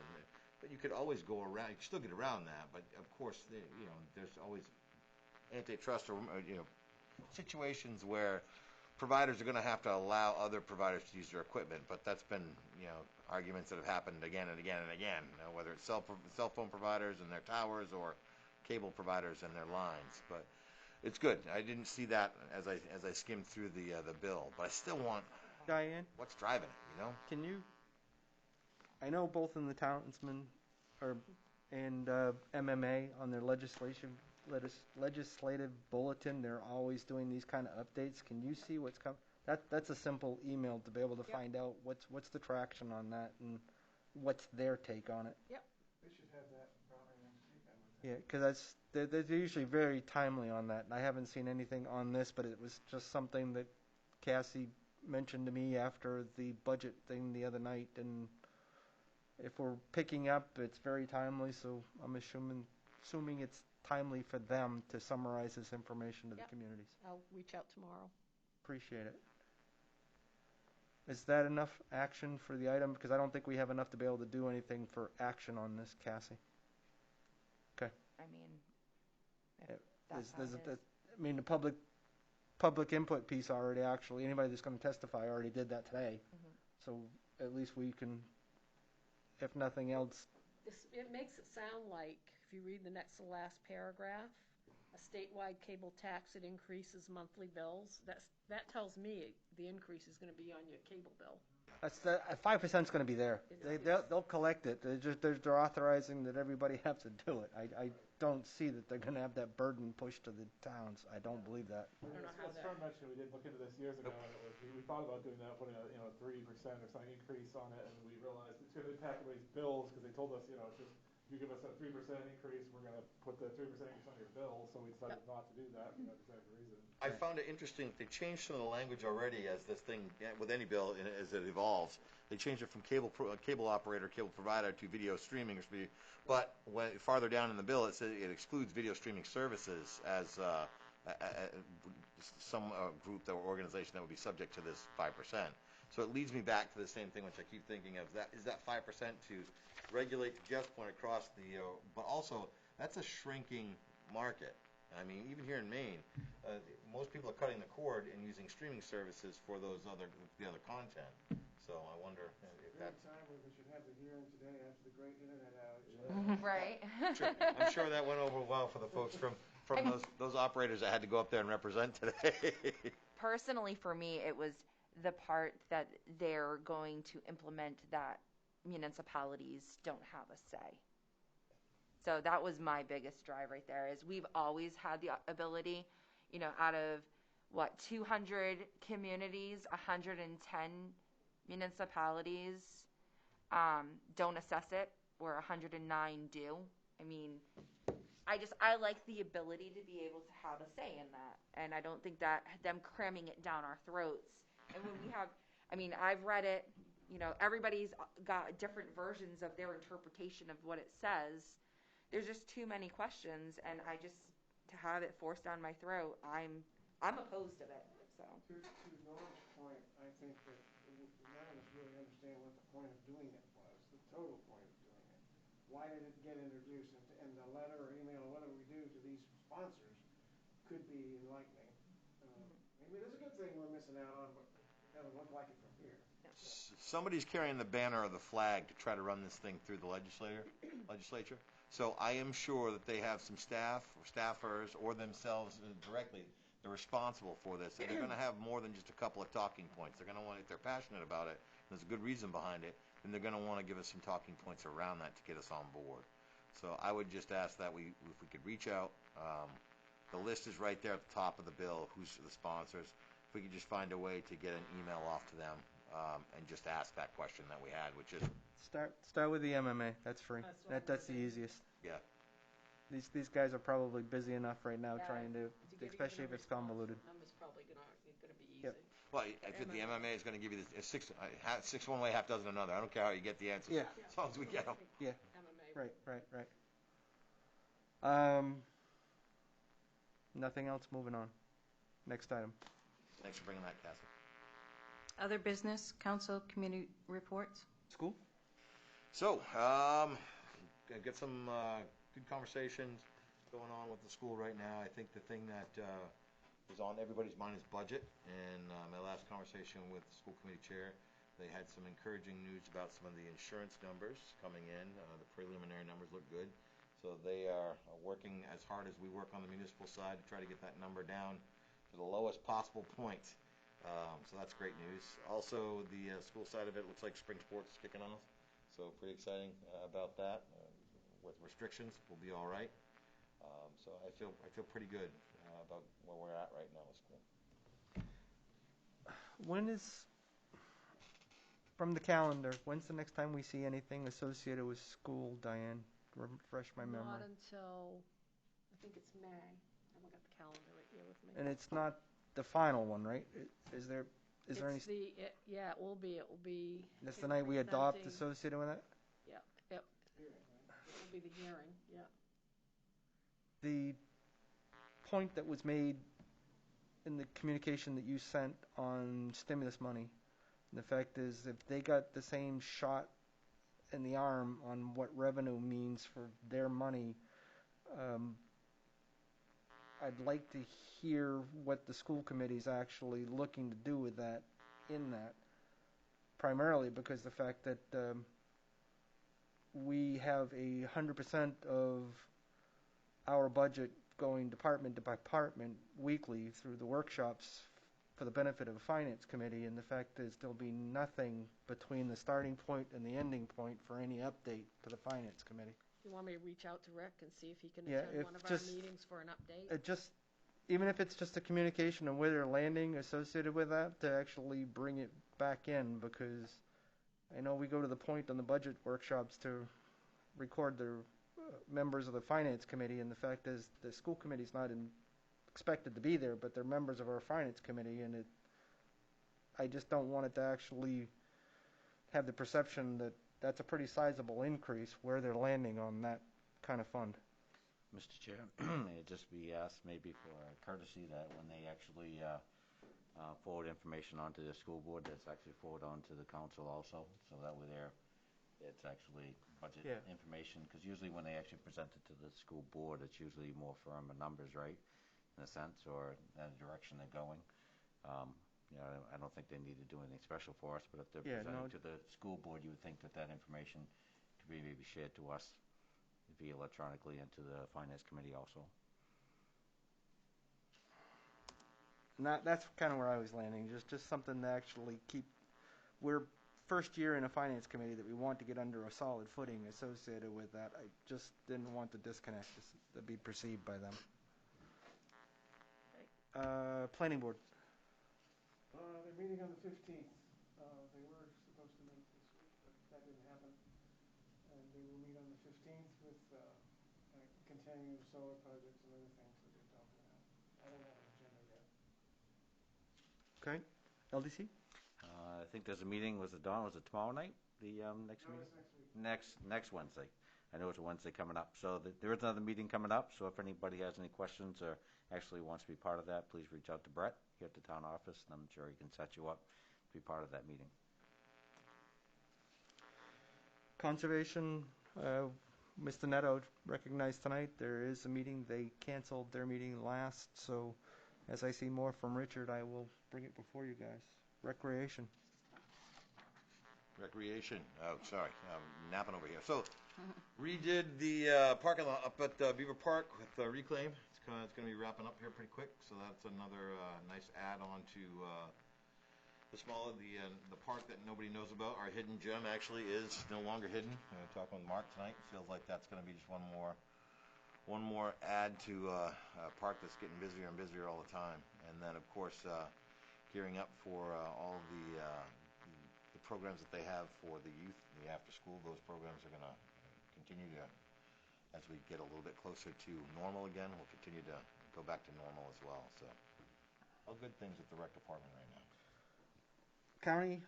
but you could always go around. You can still get around that, but of course, there's always antitrust or situations where providers are going to have to allow other providers to use their equipment. But that's been arguments that have happened again and again and again. Whether it's cell phone providers and their towers, or cable providers and their lines. But it's good. I didn't see that as I skimmed through the bill, but I still want Diane, what's driving it. can you? I know both in the Townsman and MMA on their legislative bulletin, they're always doing these kind of updates. Can you see what's coming? That's a simple email to be able to find out what's the traction on that and what's their take on it. Yep. They should have that probably next week, I would think. Yeah, because they're usually very timely on that. And I haven't seen anything on this, but it was just something that Cassie mentioned to me after the budget thing the other night. And if we're picking up, it's very timely. So I'm assuming it's timely for them to summarize this information to the communities. I'll reach out tomorrow. Appreciate it. Is that enough action for the item? Because I don't think we have enough to be able to do anything for action on this, Cassie. Okay. I mean, Yeah. that's how it is. I mean, the public input piece already, actually, anybody that's going to testify already did that today. Mhm. So at least we can, if nothing else, It makes it sound like, if you read the next to last paragraph, a statewide cable tax that increases monthly bills, that tells me the increase is gonna be on your cable bill. that's the 5% is going to be there. They'll collect it. They're authorizing that everybody has to do it. I don't see that they're going to have that burden pushed to the towns. I don't believe that. I don't know how As that, Trump mentioned, we did look into this years ago, and it was, we thought about doing that, putting a 3% or something increase on it, and we realized it's going to impact everybody's bills, because they told us, it's just, if you give us a 3% increase, we're going to put the 3% increase on your bill, so we decided not to do that for that exact reason. I found it interesting, they changed some of the language already as this thing, with any bill, as it evolves. They changed it from cable operator, cable provider to video streaming, but farther down in the bill, it says it excludes video streaming services as some group or organization that would be subject to this 5%. So it leads me back to the same thing, which I keep thinking of, is that 5% to regulate, to Jeff's point, across the, but also, that's a shrinking market. I mean, even here in Maine, most people are cutting the cord and using streaming services for the other content. So I wonder if that's... Time when we should have the hearing today after the great internet outage. Right. I'm sure that went over well for the folks from those operators that had to go up there and represent today. Personally, for me, it was the part that they're going to implement that municipalities don't have a say. So that was my biggest drive right there, is we've always had the ability, out of, 200 communities, 110 municipalities don't assess it, where 109 do. I mean, I like the ability to be able to have a say in that, and I don't think that them cramming it down our throats. And when we have, I've read it, everybody's got different versions of their interpretation of what it says. There's just too many questions, and to have it forced down my throat, I'm opposed to it. So. To Norm's point, I think that none of us really understand what the point of doing it was, the total point of doing it. Why did it get introduced? And the letter or email or whatever we do to these sponsors could be enlightening. Maybe it is a good thing we're missing out on, but it doesn't look like it from here. Somebody's carrying the banner or the flag to try to run this thing through the legislature. So I am sure that they have some staff or staffers or themselves directly, they're responsible for this. And they're going to have more than just a couple of talking points. They're going to want, if they're passionate about it, there's a good reason behind it, then they're going to want to give us some talking points around that to get us on board. So I would just ask that if we could reach out. The list is right there at the top of the bill, who's the sponsors. If we could just find a way to get an email off to them and just ask that question that we had, which is... Start with the MMA. That's free. That's the easiest. Yeah. These guys are probably busy enough right now trying to, get especially if it's convoluted. Number's probably gonna be easy. Yep. Well, I think the MMA is going to give you six one way, half dozen another. I don't care how you get the answers. Yeah. As long as we get them. Yeah. MMA. Right. Nothing else. Moving on. Next item. Thanks for bringing that, Cassie. Other business, council, community reports? School? So, get some good conversations going on with the school right now. I think the thing that is on everybody's mind is budget. And my last conversation with the school committee chair, they had some encouraging news about some of the insurance numbers coming in. The preliminary numbers look good. So they are working as hard as we work on the municipal side to try to get that number down to the lowest possible point. So that's great news. Also, the school side of it looks like spring sports is kicking off. So pretty exciting about that. With restrictions, we'll be all right. So I feel pretty good about where we're at right now with school. When is, from the calendar, when's the next time we see anything associated with school, Diane? Refresh my memory. Not until, I think it's May. I haven't got the calendar right here with me. And it's not the final one, right? Is there any? Yeah, it will be. It will be. That's the night we adopt presenting. associated with it? Yeah, yep. It will be the hearing, yeah. The point that was made in the communication that you sent on stimulus money. And the fact is, if they got the same shot in the arm on what revenue means for their money, I'd like to hear what the school committee's actually looking to do with that, in that. Primarily because the fact that we have 100% of our budget going department to department weekly through the workshops for the benefit of the finance committee, and the fact is there'll be nothing between the starting point and the ending point for any update to the finance committee. You want me to reach out to Rick and see if he can Yeah, attend if one of our just- meetings for an update? It just, even if it's just a communication of where they're landing associated with that, to actually bring it back in, because I know we go to the point on the budget workshops to record the members of the finance committee, and the fact is the school committee's not expected to be there, but they're members of our finance committee, and I just don't want it to actually have the perception that that's a pretty sizable increase where they're landing on that kind of fund. Mr. Chair, may it just be asked maybe for courtesy that when they actually forward information onto the school board, that's actually forwarded on to the council also, so that way it's actually budget information, because usually when they actually present it to the school board, it's usually more firm numbers, right, in a sense, or in the direction they're going. I don't think they need to do anything special for us, but if they're presenting to the school board, you would think that information could be maybe shared to us via electronically and to the finance committee also. And that's kind of where I was landing, just something to actually keep. We're first year in a finance committee that we want to get under a solid footing associated with that. I just didn't want the disconnect to be perceived by them. Planning board. They're meeting on the 15th. They were supposed to meet this week, but that didn't happen. And they will meet on the 15th with continuing the solar projects and other things that they're talking about. I don't have an agenda yet. Okay. LDC? I think there's a meeting, was it tomorrow night, the next meeting? It's next week. Next Wednesday. I know it's a Wednesday coming up. So there is another meeting coming up, so if anybody has any questions or actually wants to be part of that, please reach out to Brett here at the town office, and I'm sure he can set you up to be part of that meeting. Conservation, Mr. Neto recognized tonight there is a meeting. They canceled their meeting last, so as I see more from Richard, I will bring it before you guys. Recreation. Oh, sorry, I'm napping over here. So, redid the parking lot up at Beaver Park with Reclaim. It's going to be wrapping up here pretty quick, so that's another nice add-on to the park that nobody knows about. Our hidden gem actually is no longer hidden. Talking with Mark tonight, feels like that's going to be just one more add to a park that's getting busier and busier all the time. And then, of course, gearing up for all the programs that they have for the youth, the after school. Those programs are going to continue to, as we get a little bit closer to normal again, we'll continue to go back to normal as well. So all good things with the rec department right now. County,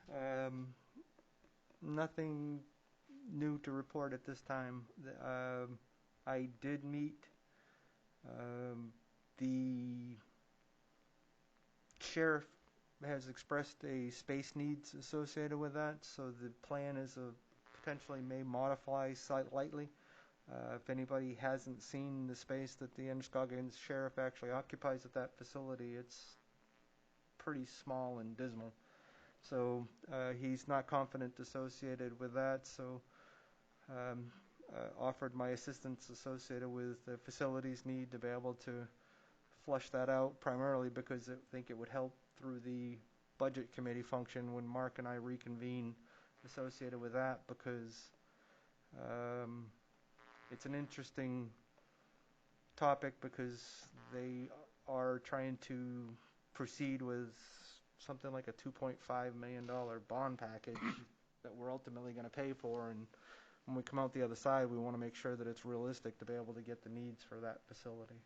nothing new to report at this time. I did meet the sheriff has expressed a space needs associated with that, so the plan is potentially may modify slightly. If anybody hasn't seen the space that the Androscoggin sheriff actually occupies at that facility, it's pretty small and dismal. So he's not confident associated with that, so offered my assistance associated with the facilities need to be able to flush that out, primarily because I think it would help through the budget committee function when Mark and I reconvene associated with that, because it's an interesting topic, because they are trying to proceed with something like a $2.5 million bond package that we're ultimately going to pay for, and when we come out the other side, we want to make sure that it's realistic to be able to get the needs for that facility.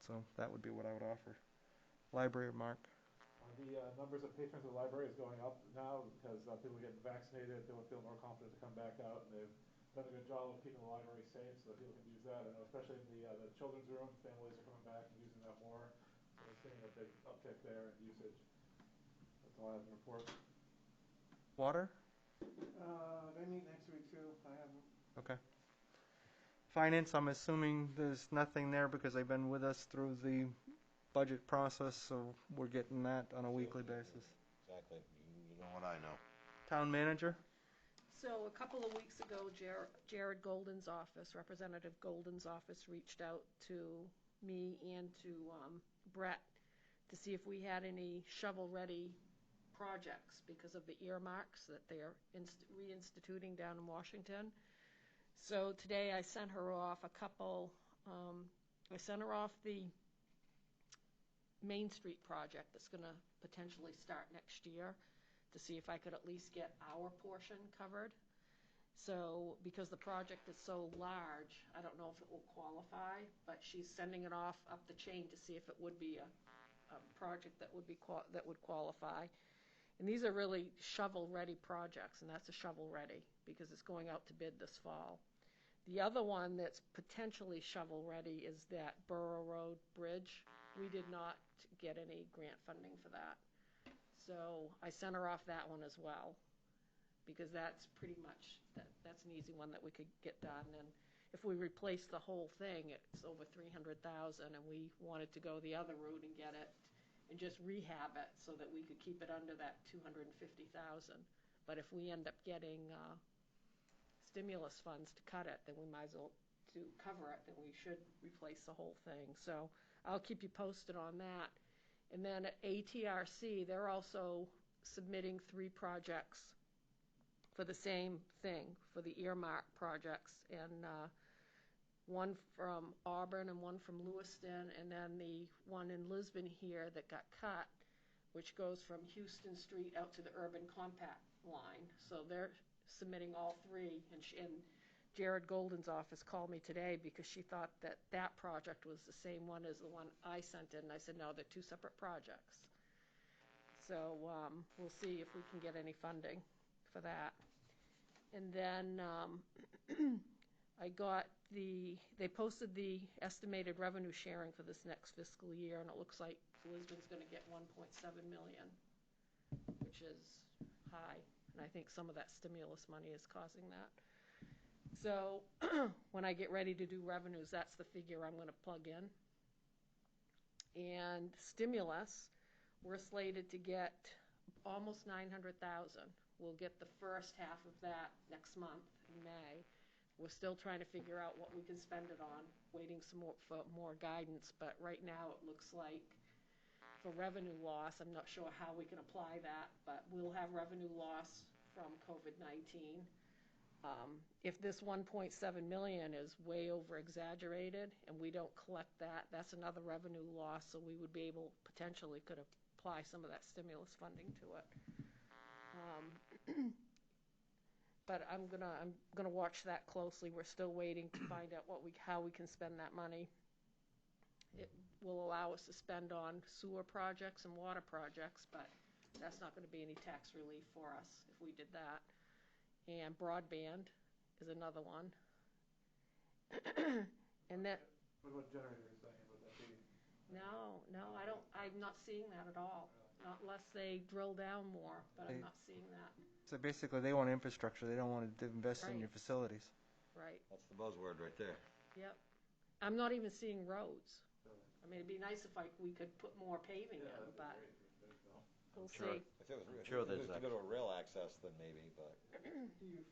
So that would be what I would offer. Library, Mark. The numbers of patrons of the library is going up now because people are getting vaccinated. People feel more confident to come back out, and they've done a good job of keeping the library safe so that people can use that. I know especially in the children's room, families are coming back and using that more. So seeing a big uptick there in usage. That's all I have to report. Water? They meet next week too. I haven't. Okay. Finance, I'm assuming there's nothing there because they've been with us through the budget process, so we're getting that on a weekly basis. Exactly. You know what I know. Town manager? So a couple of weeks ago, Jared Golden's office, Representative Golden's office, reached out to me and to Brett to see if we had any shovel-ready projects because of the earmarks that they're reinstituting down in Washington. So today I sent her off a couple, I sent her off the Main Street project that's going to potentially start next year to see if I could at least get our portion covered. So because the project is so large, I don't know if it will qualify, but she's sending it off up the chain to see if it would be a project that would be that would qualify. And these are really shovel-ready projects, and that's a shovel-ready because it's going out to bid this fall. The other one that's potentially shovel-ready is that Borough Road Bridge. We did not get any grant funding for that. So I sent her off that one as well because that's pretty much, that's an easy one that we could get done. And if we replace the whole thing, it's over $300,000, and we wanted to go the other route and get it and just rehab it so that we could keep it under that $250,000. But if we end up getting stimulus funds to cut it, then we might as well to cover it, then we should replace the whole thing. So I'll keep you posted on that. And then at ATRC, they're also submitting 3 projects for the same thing, for the earmark projects, and one from Auburn and one from Lewiston, and then the one in Lisbon here that got cut, which goes from Houston Street out to the Urban Compact line. So they're submitting all 3, and Jared Golden's office called me today because she thought that that project was the same one as the one I sent in. And I said, no, they're 2 separate projects. So we'll see if we can get any funding for that. And then I got they posted the estimated revenue sharing for this next fiscal year, and it looks like Lisbon's going to get $1.7 million, which is high. And I think some of that stimulus money is causing that. So when I get ready to do revenues, that's the figure I'm going to plug in. And stimulus, we're slated to get almost $900,000. We'll get the first half of that next month in May. We're still trying to figure out what we can spend it on, waiting for more guidance. But right now it looks like for revenue loss, I'm not sure how we can apply that, but we'll have revenue loss from COVID-19. If this $1.7 million is way over exaggerated and we don't collect that, that's another revenue loss, so we would be able, potentially could apply some of that stimulus funding to it. But I'm gonna watch that closely. We're still waiting to find out how we can spend that money. It will allow us to spend on sewer projects and water projects, but that's not going to be any tax relief for us if we did that. And broadband is another one. And that. What about generators? Would that be? No, I'm not seeing that at all. Not unless they drill down more, but I'm not seeing that. So basically, they want infrastructure. They don't want to invest in your facilities. Right. That's the buzzword right there. Yep. I'm not even seeing roads. I mean, it'd be nice if we could put more paving in, but we'll see. I'm sure there's to go to a rail access, then maybe, but. When do you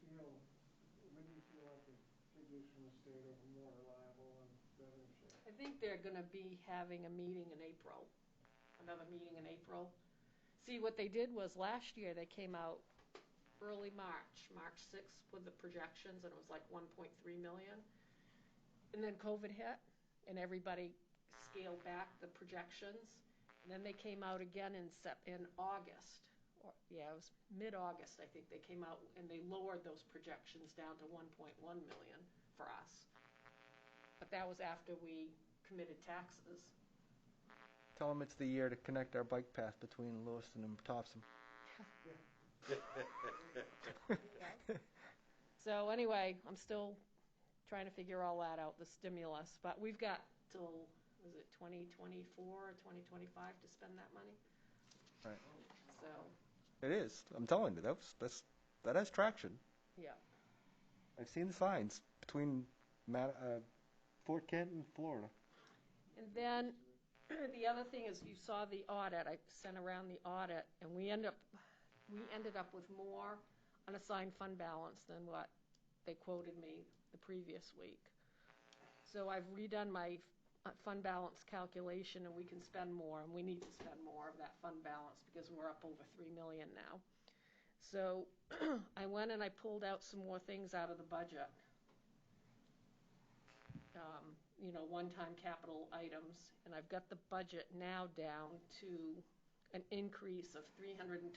feel like the figures from the state are more reliable and revenue share? I think they're going to be having a meeting in April, another meeting in April. See, what they did was last year they came out early March 6th with the projections, and it was like 1.3 million. And then COVID hit, and everybody scaled back the projections. And then they came out again in August. It was mid-August, I think they came out, and they lowered those projections down to 1.1 million for us. But that was after we committed taxes. Tell them it's the year to connect our bike path between Lewiston and Topsom. So anyway, I'm still trying to figure all that out, the stimulus. But we've got till was it 2024 or 2025 to spend that money? Right. So, It is. I'm telling you, that has traction. yeah. I've seen the signs between Fort Kent and Florida. And then the other thing is, you saw the audit. I sent around the audit, and we ended up with more unassigned fund balance than what they quoted me the previous week. So I've redone my fund balance calculation, and we can spend more, and we need to spend more of that fund balance because we're up over $3 million now. So I went and I pulled out some more things out of the budget. One-time capital items, and I've got the budget now down to an increase of $324,000,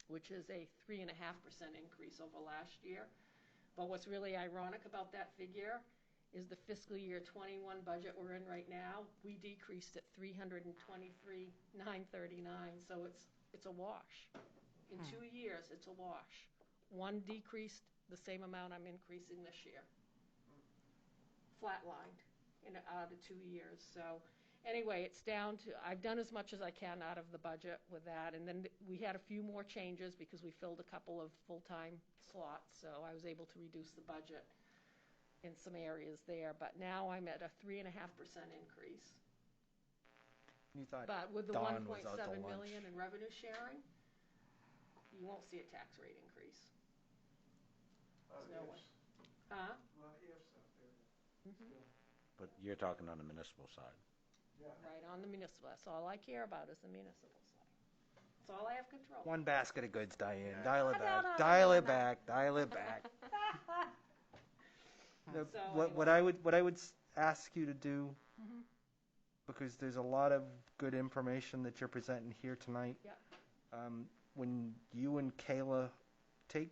which is a 3.5% increase over last year. But what's really ironic about that figure is the fiscal year 21 budget we're in right now, we decreased at $323,939, so it's a wash. In 2 years, it's a wash. One decreased the same amount I'm increasing this year. Flatlined out of 2 years. So anyway, it's down to, I've done as much as I can out of the budget with that. And then we had a few more changes because we filled a couple of full-time slots. So I was able to reduce the budget in some areas there. But now I'm at a 3.5% increase. You thought But with the Dawn 1.7 was out to lunch. million in revenue sharing, you won't see a tax rate increase. There's no way. Huh? Well, ifs out there. Mhm. But you're talking on the municipal side. Yeah. Right, on the municipal. That's all I care about is the municipal side. That's all I have control. One basket of goods, Diane. Dial it No, back. no, no, Dial no, it no. back. Dial it back. So What I would ask you to do, Mhm. because there's a lot of good information that you're presenting here tonight. Yeah. When you and Kayla take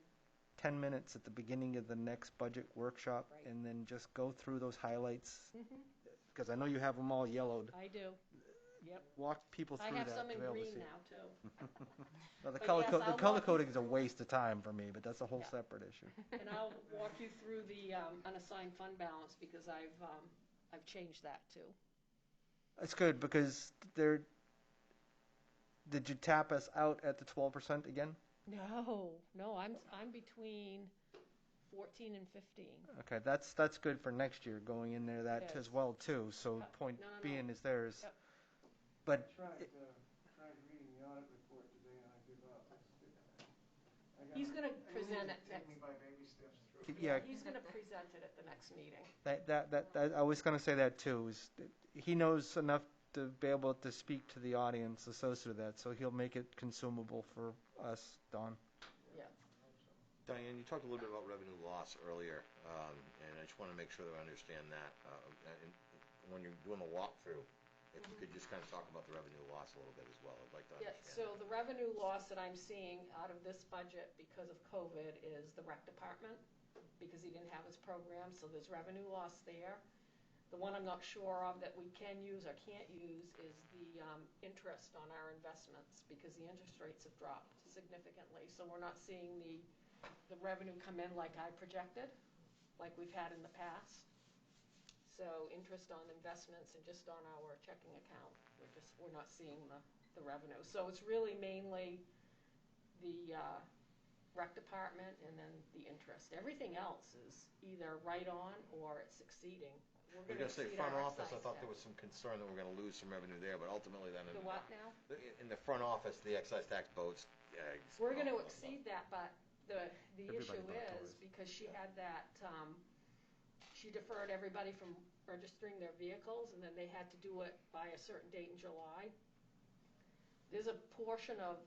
10 minutes at the beginning of the next budget workshop, Right. and then just go through those highlights, Mhm. because I know you have them all yellowed. I do. Yep. Walk people I through have that some to in be able to green see. now, too. Well, the But color yes, the I'll color walk you coding is a waste of time for me, but that's a whole Yeah. separate issue. And I'll walk you through the unassigned fund balance because I've changed that, too. That's good, because did you tap us out at the 12% again? No, I'm between 14 and 15. Okay, that's good for next year, going in there that It as is. well too. So Yep. point No. being is there's, Yep. but Tried reading the audit report today and I give up. He's going to You need present to it take next. me by baby steps through. yeah, He's going to present it at the next meeting. that I was going to say that too. Is that he knows enough to be able to speak to the audience associated with that, so he'll make it consumable for us, Don. Yeah. Diane, you talked a little bit about revenue loss earlier, and I just want to make sure that I understand that. And when you're doing the walkthrough, if you could just kind of talk about the revenue loss a little bit as well, I'd like to Yeah, understand. so the revenue loss that I'm seeing out of this budget because of COVID is the rec department, because he didn't have his program, so there's revenue loss there. The one I'm not sure of that we can use or can't use is the interest on our investments, because the interest rates have dropped significantly, so we're not seeing the revenue come in like I projected, like we've had in the past. So interest on investments and just on our checking account, we're not seeing the revenue. So it's really mainly the rec department and then the interest. Everything else is either right on or it's exceeding. I was going to say exceed front our office, I excise thought there tax. was some concern that we're going to lose some revenue there, but ultimately then The what now? in the front office, the excise tax, boats, eggs. We're going to all that stuff. exceed that, but the Everybody issue bought is toys. because she had that, she deferred everybody from registering their vehicles, and then they had to do it by a certain date in July. There's a portion of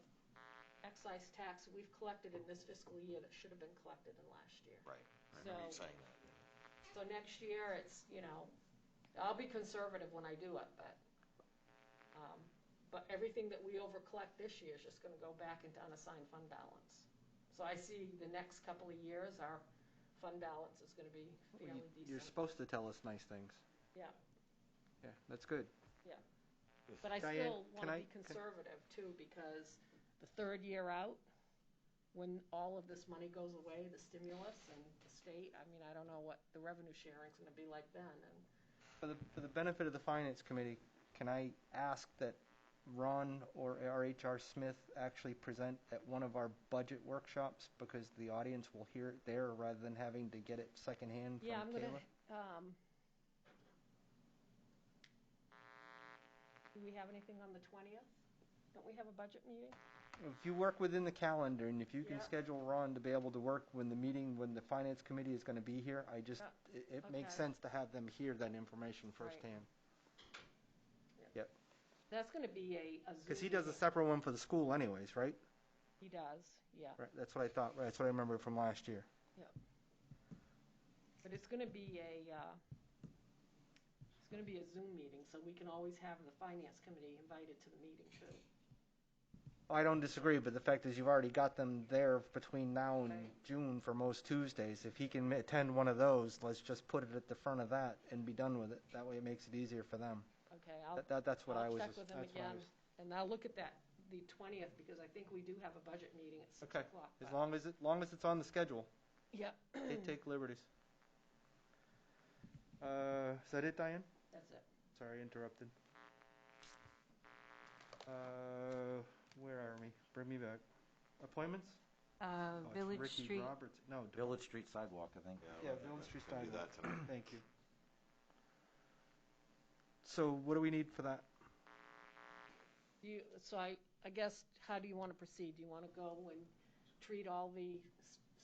excise tax we've collected in this fiscal year that should have been collected in last year. Right, I remember you So- saying that. So next year, it's, I'll be conservative when I do it, but everything that we overcollect this year is just gonna go back into unassigned fund balance. So I see the next couple of years, our fund balance is gonna be fairly You're decent. supposed to tell us nice things. Yeah, Yeah, that's good. yeah. But I Diane, still can wanna I- be conservative too, because the third year out, when all of this money goes away, the stimulus and the state, I mean, I don't know what the revenue sharing's gonna be like then, and For the benefit of the Finance Committee, can I ask that Ron or R.H.R. Smith actually present at one of our budget workshops, because the audience will hear it there rather than having to get it secondhand from Yeah, I'm gonna, Kayla? do we have anything on the 20th? Don't we have a budget meeting? If you work within the calendar, and if you can Yeah. schedule Ron to be able to work when the Finance Committee is gonna be here, it makes Okay. sense to have them hear that information firsthand. Yep. That's gonna be a Zoom. Because he does a meeting. separate one for the school anyways, right? He does, yeah. Right, that's what I thought, right, that's what I remember from last year. But it's gonna be a Zoom meeting, so we can always have the Finance Committee invited to the meeting too. I don't disagree, but the fact is you've already got them there between now and June for most Tuesdays. If he can attend one of those, let's just put it at the front of that and be done with it. That way it makes it easier for them. Okay, That's what I was. I'll check with him again, and I'll look at the 20th, because I think we do have a budget meeting at 6 Okay, o'clock. as long as it's on the schedule. Yeah. They take liberties. Is that it, Diane? That's it. Sorry, I interrupted. Where are we? Bring me back. Appointments? Oh, it's Village Ricky Street. Roberts. No, Village Street sidewalk, I think. Yeah, Village Street We'll do sidewalk. that tonight. Thank you. So what do we need for that? So I guess, how do you want to proceed? Do you want to go and treat all the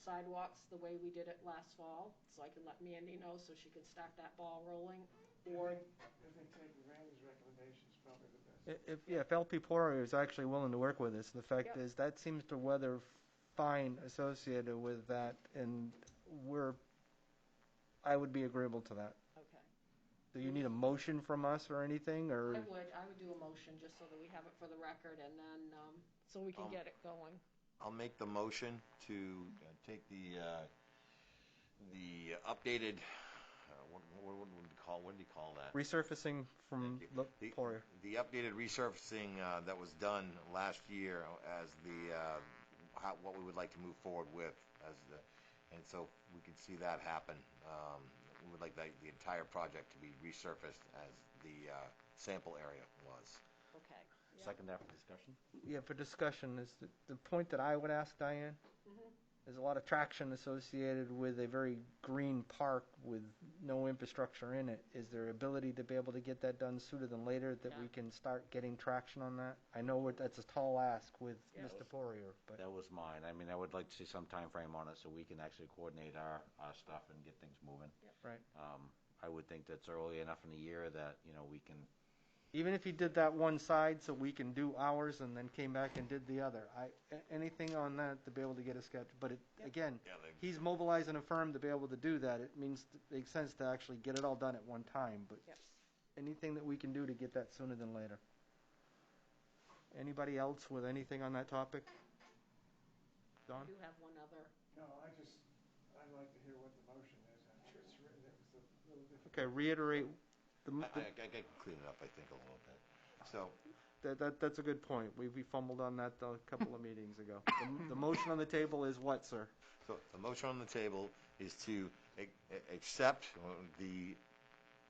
sidewalks the way we did it last fall? So I can let Mandy know so she can start that ball rolling? Or, I think taking Randy's recommendation is probably the best. If LP Poirier is actually willing to work with us, the fact Yep. is that seems to weather fine associated with that, and I would be agreeable to that. okay. Do you need a motion from us or anything, or? I would do a motion just so that we have it for the record, and then, so we can get it going. I'll make the motion to take the updated, what do you call that? Resurfacing from Poirier. The updated resurfacing that was done last year as what we would like to move forward with, and so we can see that happen. We would like the entire project to be resurfaced as the sample area was. Okay. Second that for discussion? Yeah, for discussion, is the point that I would ask Diane, there's a lot of traction associated with a very green park with no infrastructure in it. Is there ability to be able to get that done sooner than later, that we can start getting traction on that? I know that's a tall ask with Mr. Poirier, but. That was mine. I mean, I would like to see some time frame on it so we can actually coordinate our stuff and get things moving. Right. I would think that's early enough in the year that, we can. Even if he did that one side so we can do ours and then came back and did the other, anything on that to be able to get a sketch. But again, he's mobilizing a firm to be able to do that. It makes sense to actually get it all done at one time. But anything that we can do to get that sooner than later. Anybody else with anything on that topic? Don? I do have one other. No, I'd like to hear what the motion is after it's written. It was a little difficult. Okay, reiterate. I can clean it up, I think, a little bit. So That's a good point. We fumbled on that a couple of meetings ago. The motion on the table is what, sir? So the motion on the table is to accept the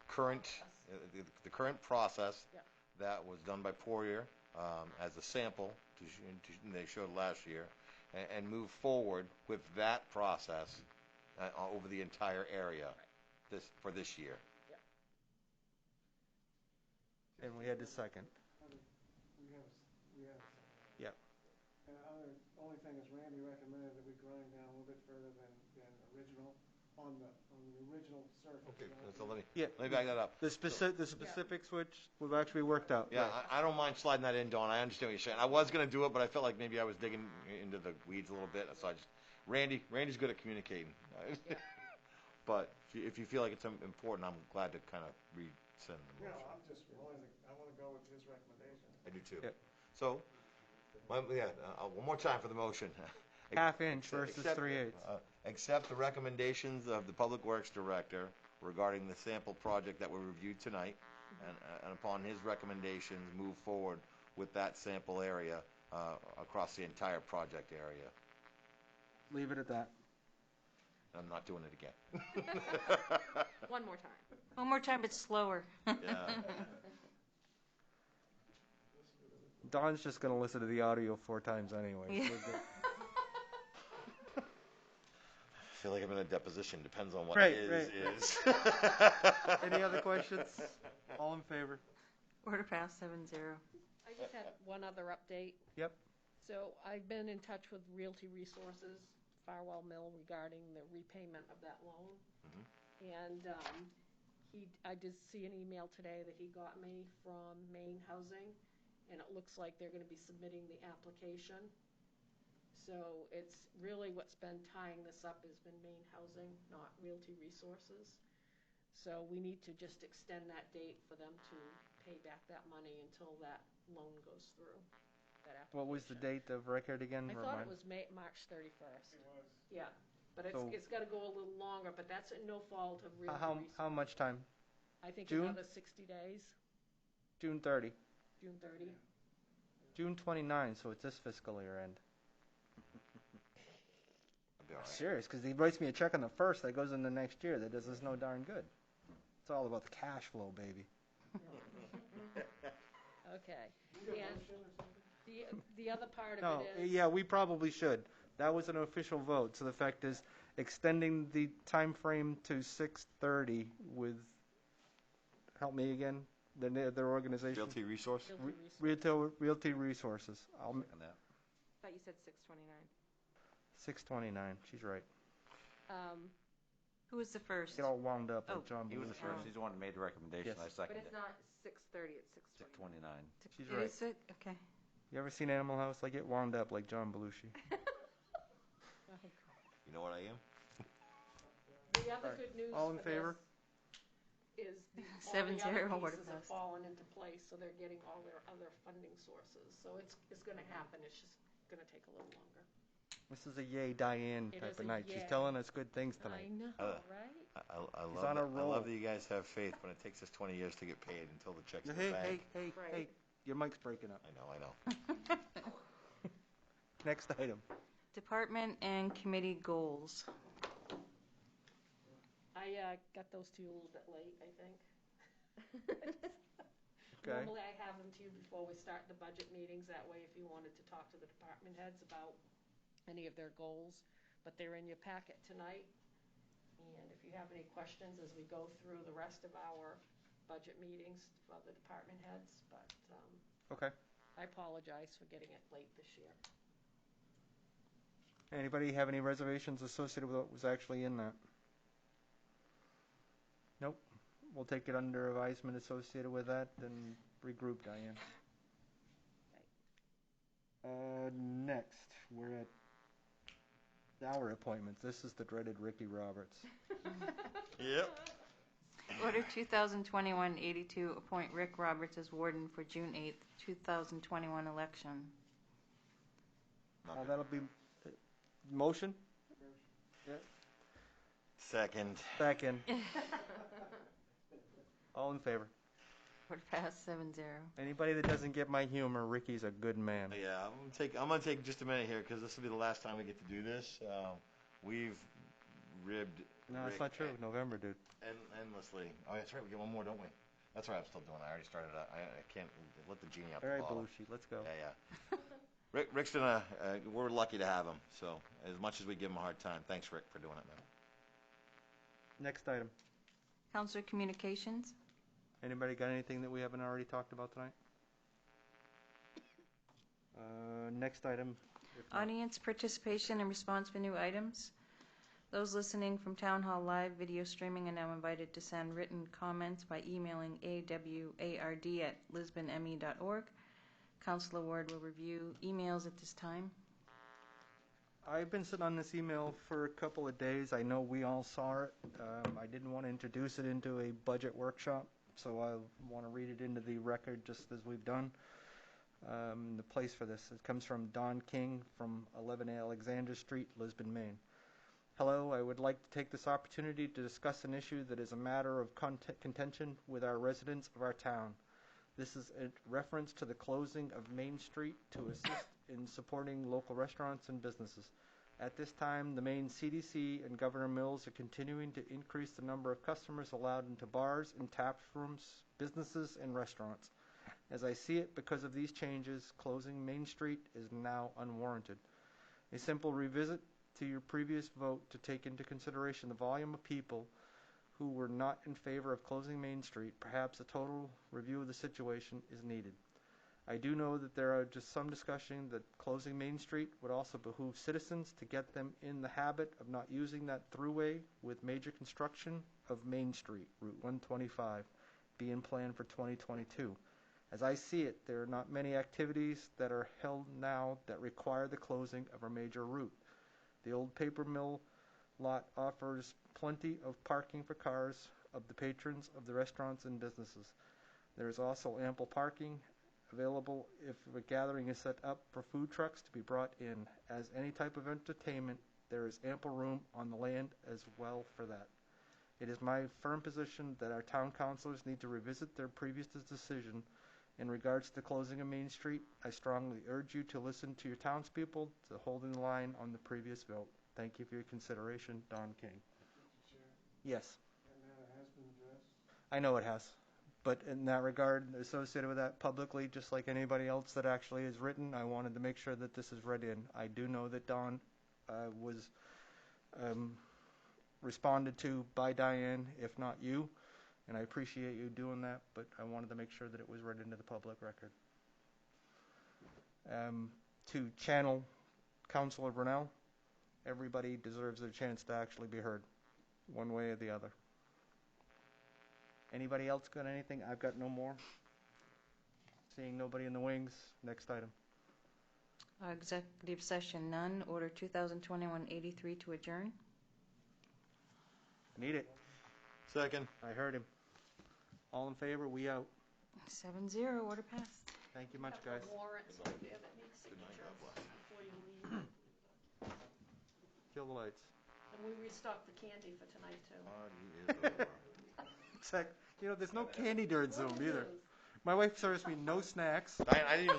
current process that was done by Poirier as a sample they showed last year, and move forward with that process over the entire area for this year. And we had the second. We have a second. Yep. And the only thing is Randy recommended that we grind down a little bit further than original, on the original surface. Okay, so let me back that up. The specifics which we've actually worked out. Yeah, I don't mind sliding that in, Dawn. I understand what you're saying. I was going to do it, but I felt like maybe I was digging into the weeds a little bit, so Randy's good at communicating. But if you feel like it's important, I'm glad to kind of resend the motion. I'm just willing I want to go with his recommendation. I do too. Yep. So, one more time for the motion. Half inch versus 3/8. Accept the recommendations of the Public Works Director regarding the sample project that we reviewed tonight, and upon his recommendations, move forward with that sample area across the entire project area. Leave it at that. I'm not doing it again. One more time. One more time, but slower. Yeah. Don's just going to listen to the audio 4 times anyway. Yeah. I feel like I'm in a deposition. Depends on what Right, is. Any other questions? All in favor? Order passed 7-0. I just had one other update. Yep. So I've been in touch with Realty Resources, Farwell Mill, regarding the repayment of that loan. And I did see an email today that he got me from Maine Housing, and it looks like they're going to be submitting the application. So it's really what's been tying this up has been Maine Housing, not Realty Resources. So we need to just extend that date for them to pay back that money until that loan goes through. What was the date of record again? I thought it was March 31st. It was. Yeah, but So- it's got to go a little longer, but that's no fault of Realty How Resources. much time? I think June? another 60 days, June 30. June 30. June 29, so it's this fiscal year end. I'll be all right. Serious, because he writes me a check on the 1st that goes in the next year that does us no darn good. It's all about the cash flow, baby. Okay. And the other part of No, it is. yeah, we probably should. That was an official vote, so the fact is extending the time frame to 6:30 with, help me again, their organization? Realty Resource? Realty Resources. I'll, Second that. Thought you said 629. 629, she's right. Who was the first? Get all wound up Oh. like John He was the Belushi. first. He's the one who made the recommendation. Yes. I But seconded it's it. not 6:30, it's 629. 629. She's It right. is it? Okay. You ever seen Animal House? I get wound up like John Belushi. You know what I am? The other Right. good news All in for favor? this is all the 7-0, other what pieces have passed. fallen into place, so they're getting all their other funding sources. So it's going to happen, it's just going to take a little longer. This is a yay Diane It type is of a night. She's yay. telling us good things I tonight. know, right? I He's love on a I roll. love that you guys have faith, but it takes us 20 years to get paid until the check's in the Hey, bank. hey, Right. hey, your mic's breaking up. I know. Next item. Department and committee goals. I got those to you a little bit late, I think. Okay. Normally I have them to you before we start the budget meetings, that way if you wanted to talk to the department heads about any of their goals, but they're in your packet tonight. And if you have any questions as we go through the rest of our budget meetings for the department heads, but Okay. I apologize for getting it late this year. Anybody have any reservations associated with what was actually in that? Nope. We'll take it under advisement associated with that, then regroup, Diane. Next, we're at our appointments. This is the dreaded Ricky Roberts. Yep. Order 2021-82, appoint Rick Roberts as warden for June 8th, 2021 election. That'll be motion? Second. Second. All in favor? Order passed 7-0. Anybody that doesn't get my humor, Ricky's a good man. Yeah, I'm gonna take just a minute here because this will be the last time we get to do this. We've ribbed No, Rick that's not true. November, dude. endlessly. Oh, that's right. We get one more, don't we? That's right. I'm still doing it. I already started. I can't let the genie out All the right, bottle. Belushi, let's go. Yeah. Rick's done we're lucky to have him. So as much as we give him a hard time, thanks, Rick, for doing it, man. Next item. Councilor Communications. Anybody got anything that we haven't already talked about tonight? Next item. if not- Audience participation and response for new items. Those listening from Town Hall Live video streaming are now invited to send written comments by emailing award@lisbonme.org. Councilor Ward will review emails at this time. I've been sitting on this email for a couple of days. I know we all saw it. I didn't want to introduce it into a budget workshop, so I want to read it into the record just as we've done. The place for this, it comes from Don King from 11 Alexander Street, Lisbon, Maine. Hello, I would like to take this opportunity to discuss an issue that is a matter of contention with our residents of our town. This is in reference to the closing of Main Street to assist in supporting local restaurants and businesses. At this time, the Maine CDC and Governor Mills are continuing to increase the number of customers allowed into bars and tap rooms, businesses, and restaurants. As I see it, because of these changes, closing Main Street is now unwarranted. A simple revisit to your previous vote to take into consideration the volume of people who were not in favor of closing Main Street, perhaps a total review of the situation is needed. I do know that there are just some discussion that closing Main Street would also behoove citizens to get them in the habit of not using that throughway with major construction of Main Street, Route 125, being planned for 2022. As I see it, there are not many activities that are held now that require the closing of a major route. The old paper mill lot offers plenty of parking for cars of the patrons of the restaurants and businesses. There is also ample parking available if a gathering is set up for food trucks to be brought in. As any type of entertainment, there is ample room on the land as well for that. It is my firm position that our town councilors need to revisit their previous decision in regards to the closing of Main Street. I strongly urge you to listen to your townspeople to holding the line on the previous vote. Thank you for your consideration, Don King. Mr. Chair, Yes, that matter has been addressed. I know it has. But in that regard, associated with that publicly, just like anybody else that actually is written, I wanted to make sure that this is read in. I do know that Don was responded to by Diane, if not you, and I appreciate you doing that, but I wanted to make sure that it was read into the public record. To channel Councilor Brunel, everybody deserves their chance to actually be heard, one way or the other. Anybody else got anything? I've got no more. Seeing nobody in the wings, next item. Executive session, none. Order 2021-83 to adjourn. Need it. Second. I heard him. All in favor, we out. 7-0, order passed. Thank you much, guys. Warrants out there that need signatures before you leave. Kill the lights. And we restocked the candy for tonight, too. Party is over. There's no candy during Zoom either. My wife serves me no snacks. I didn't even,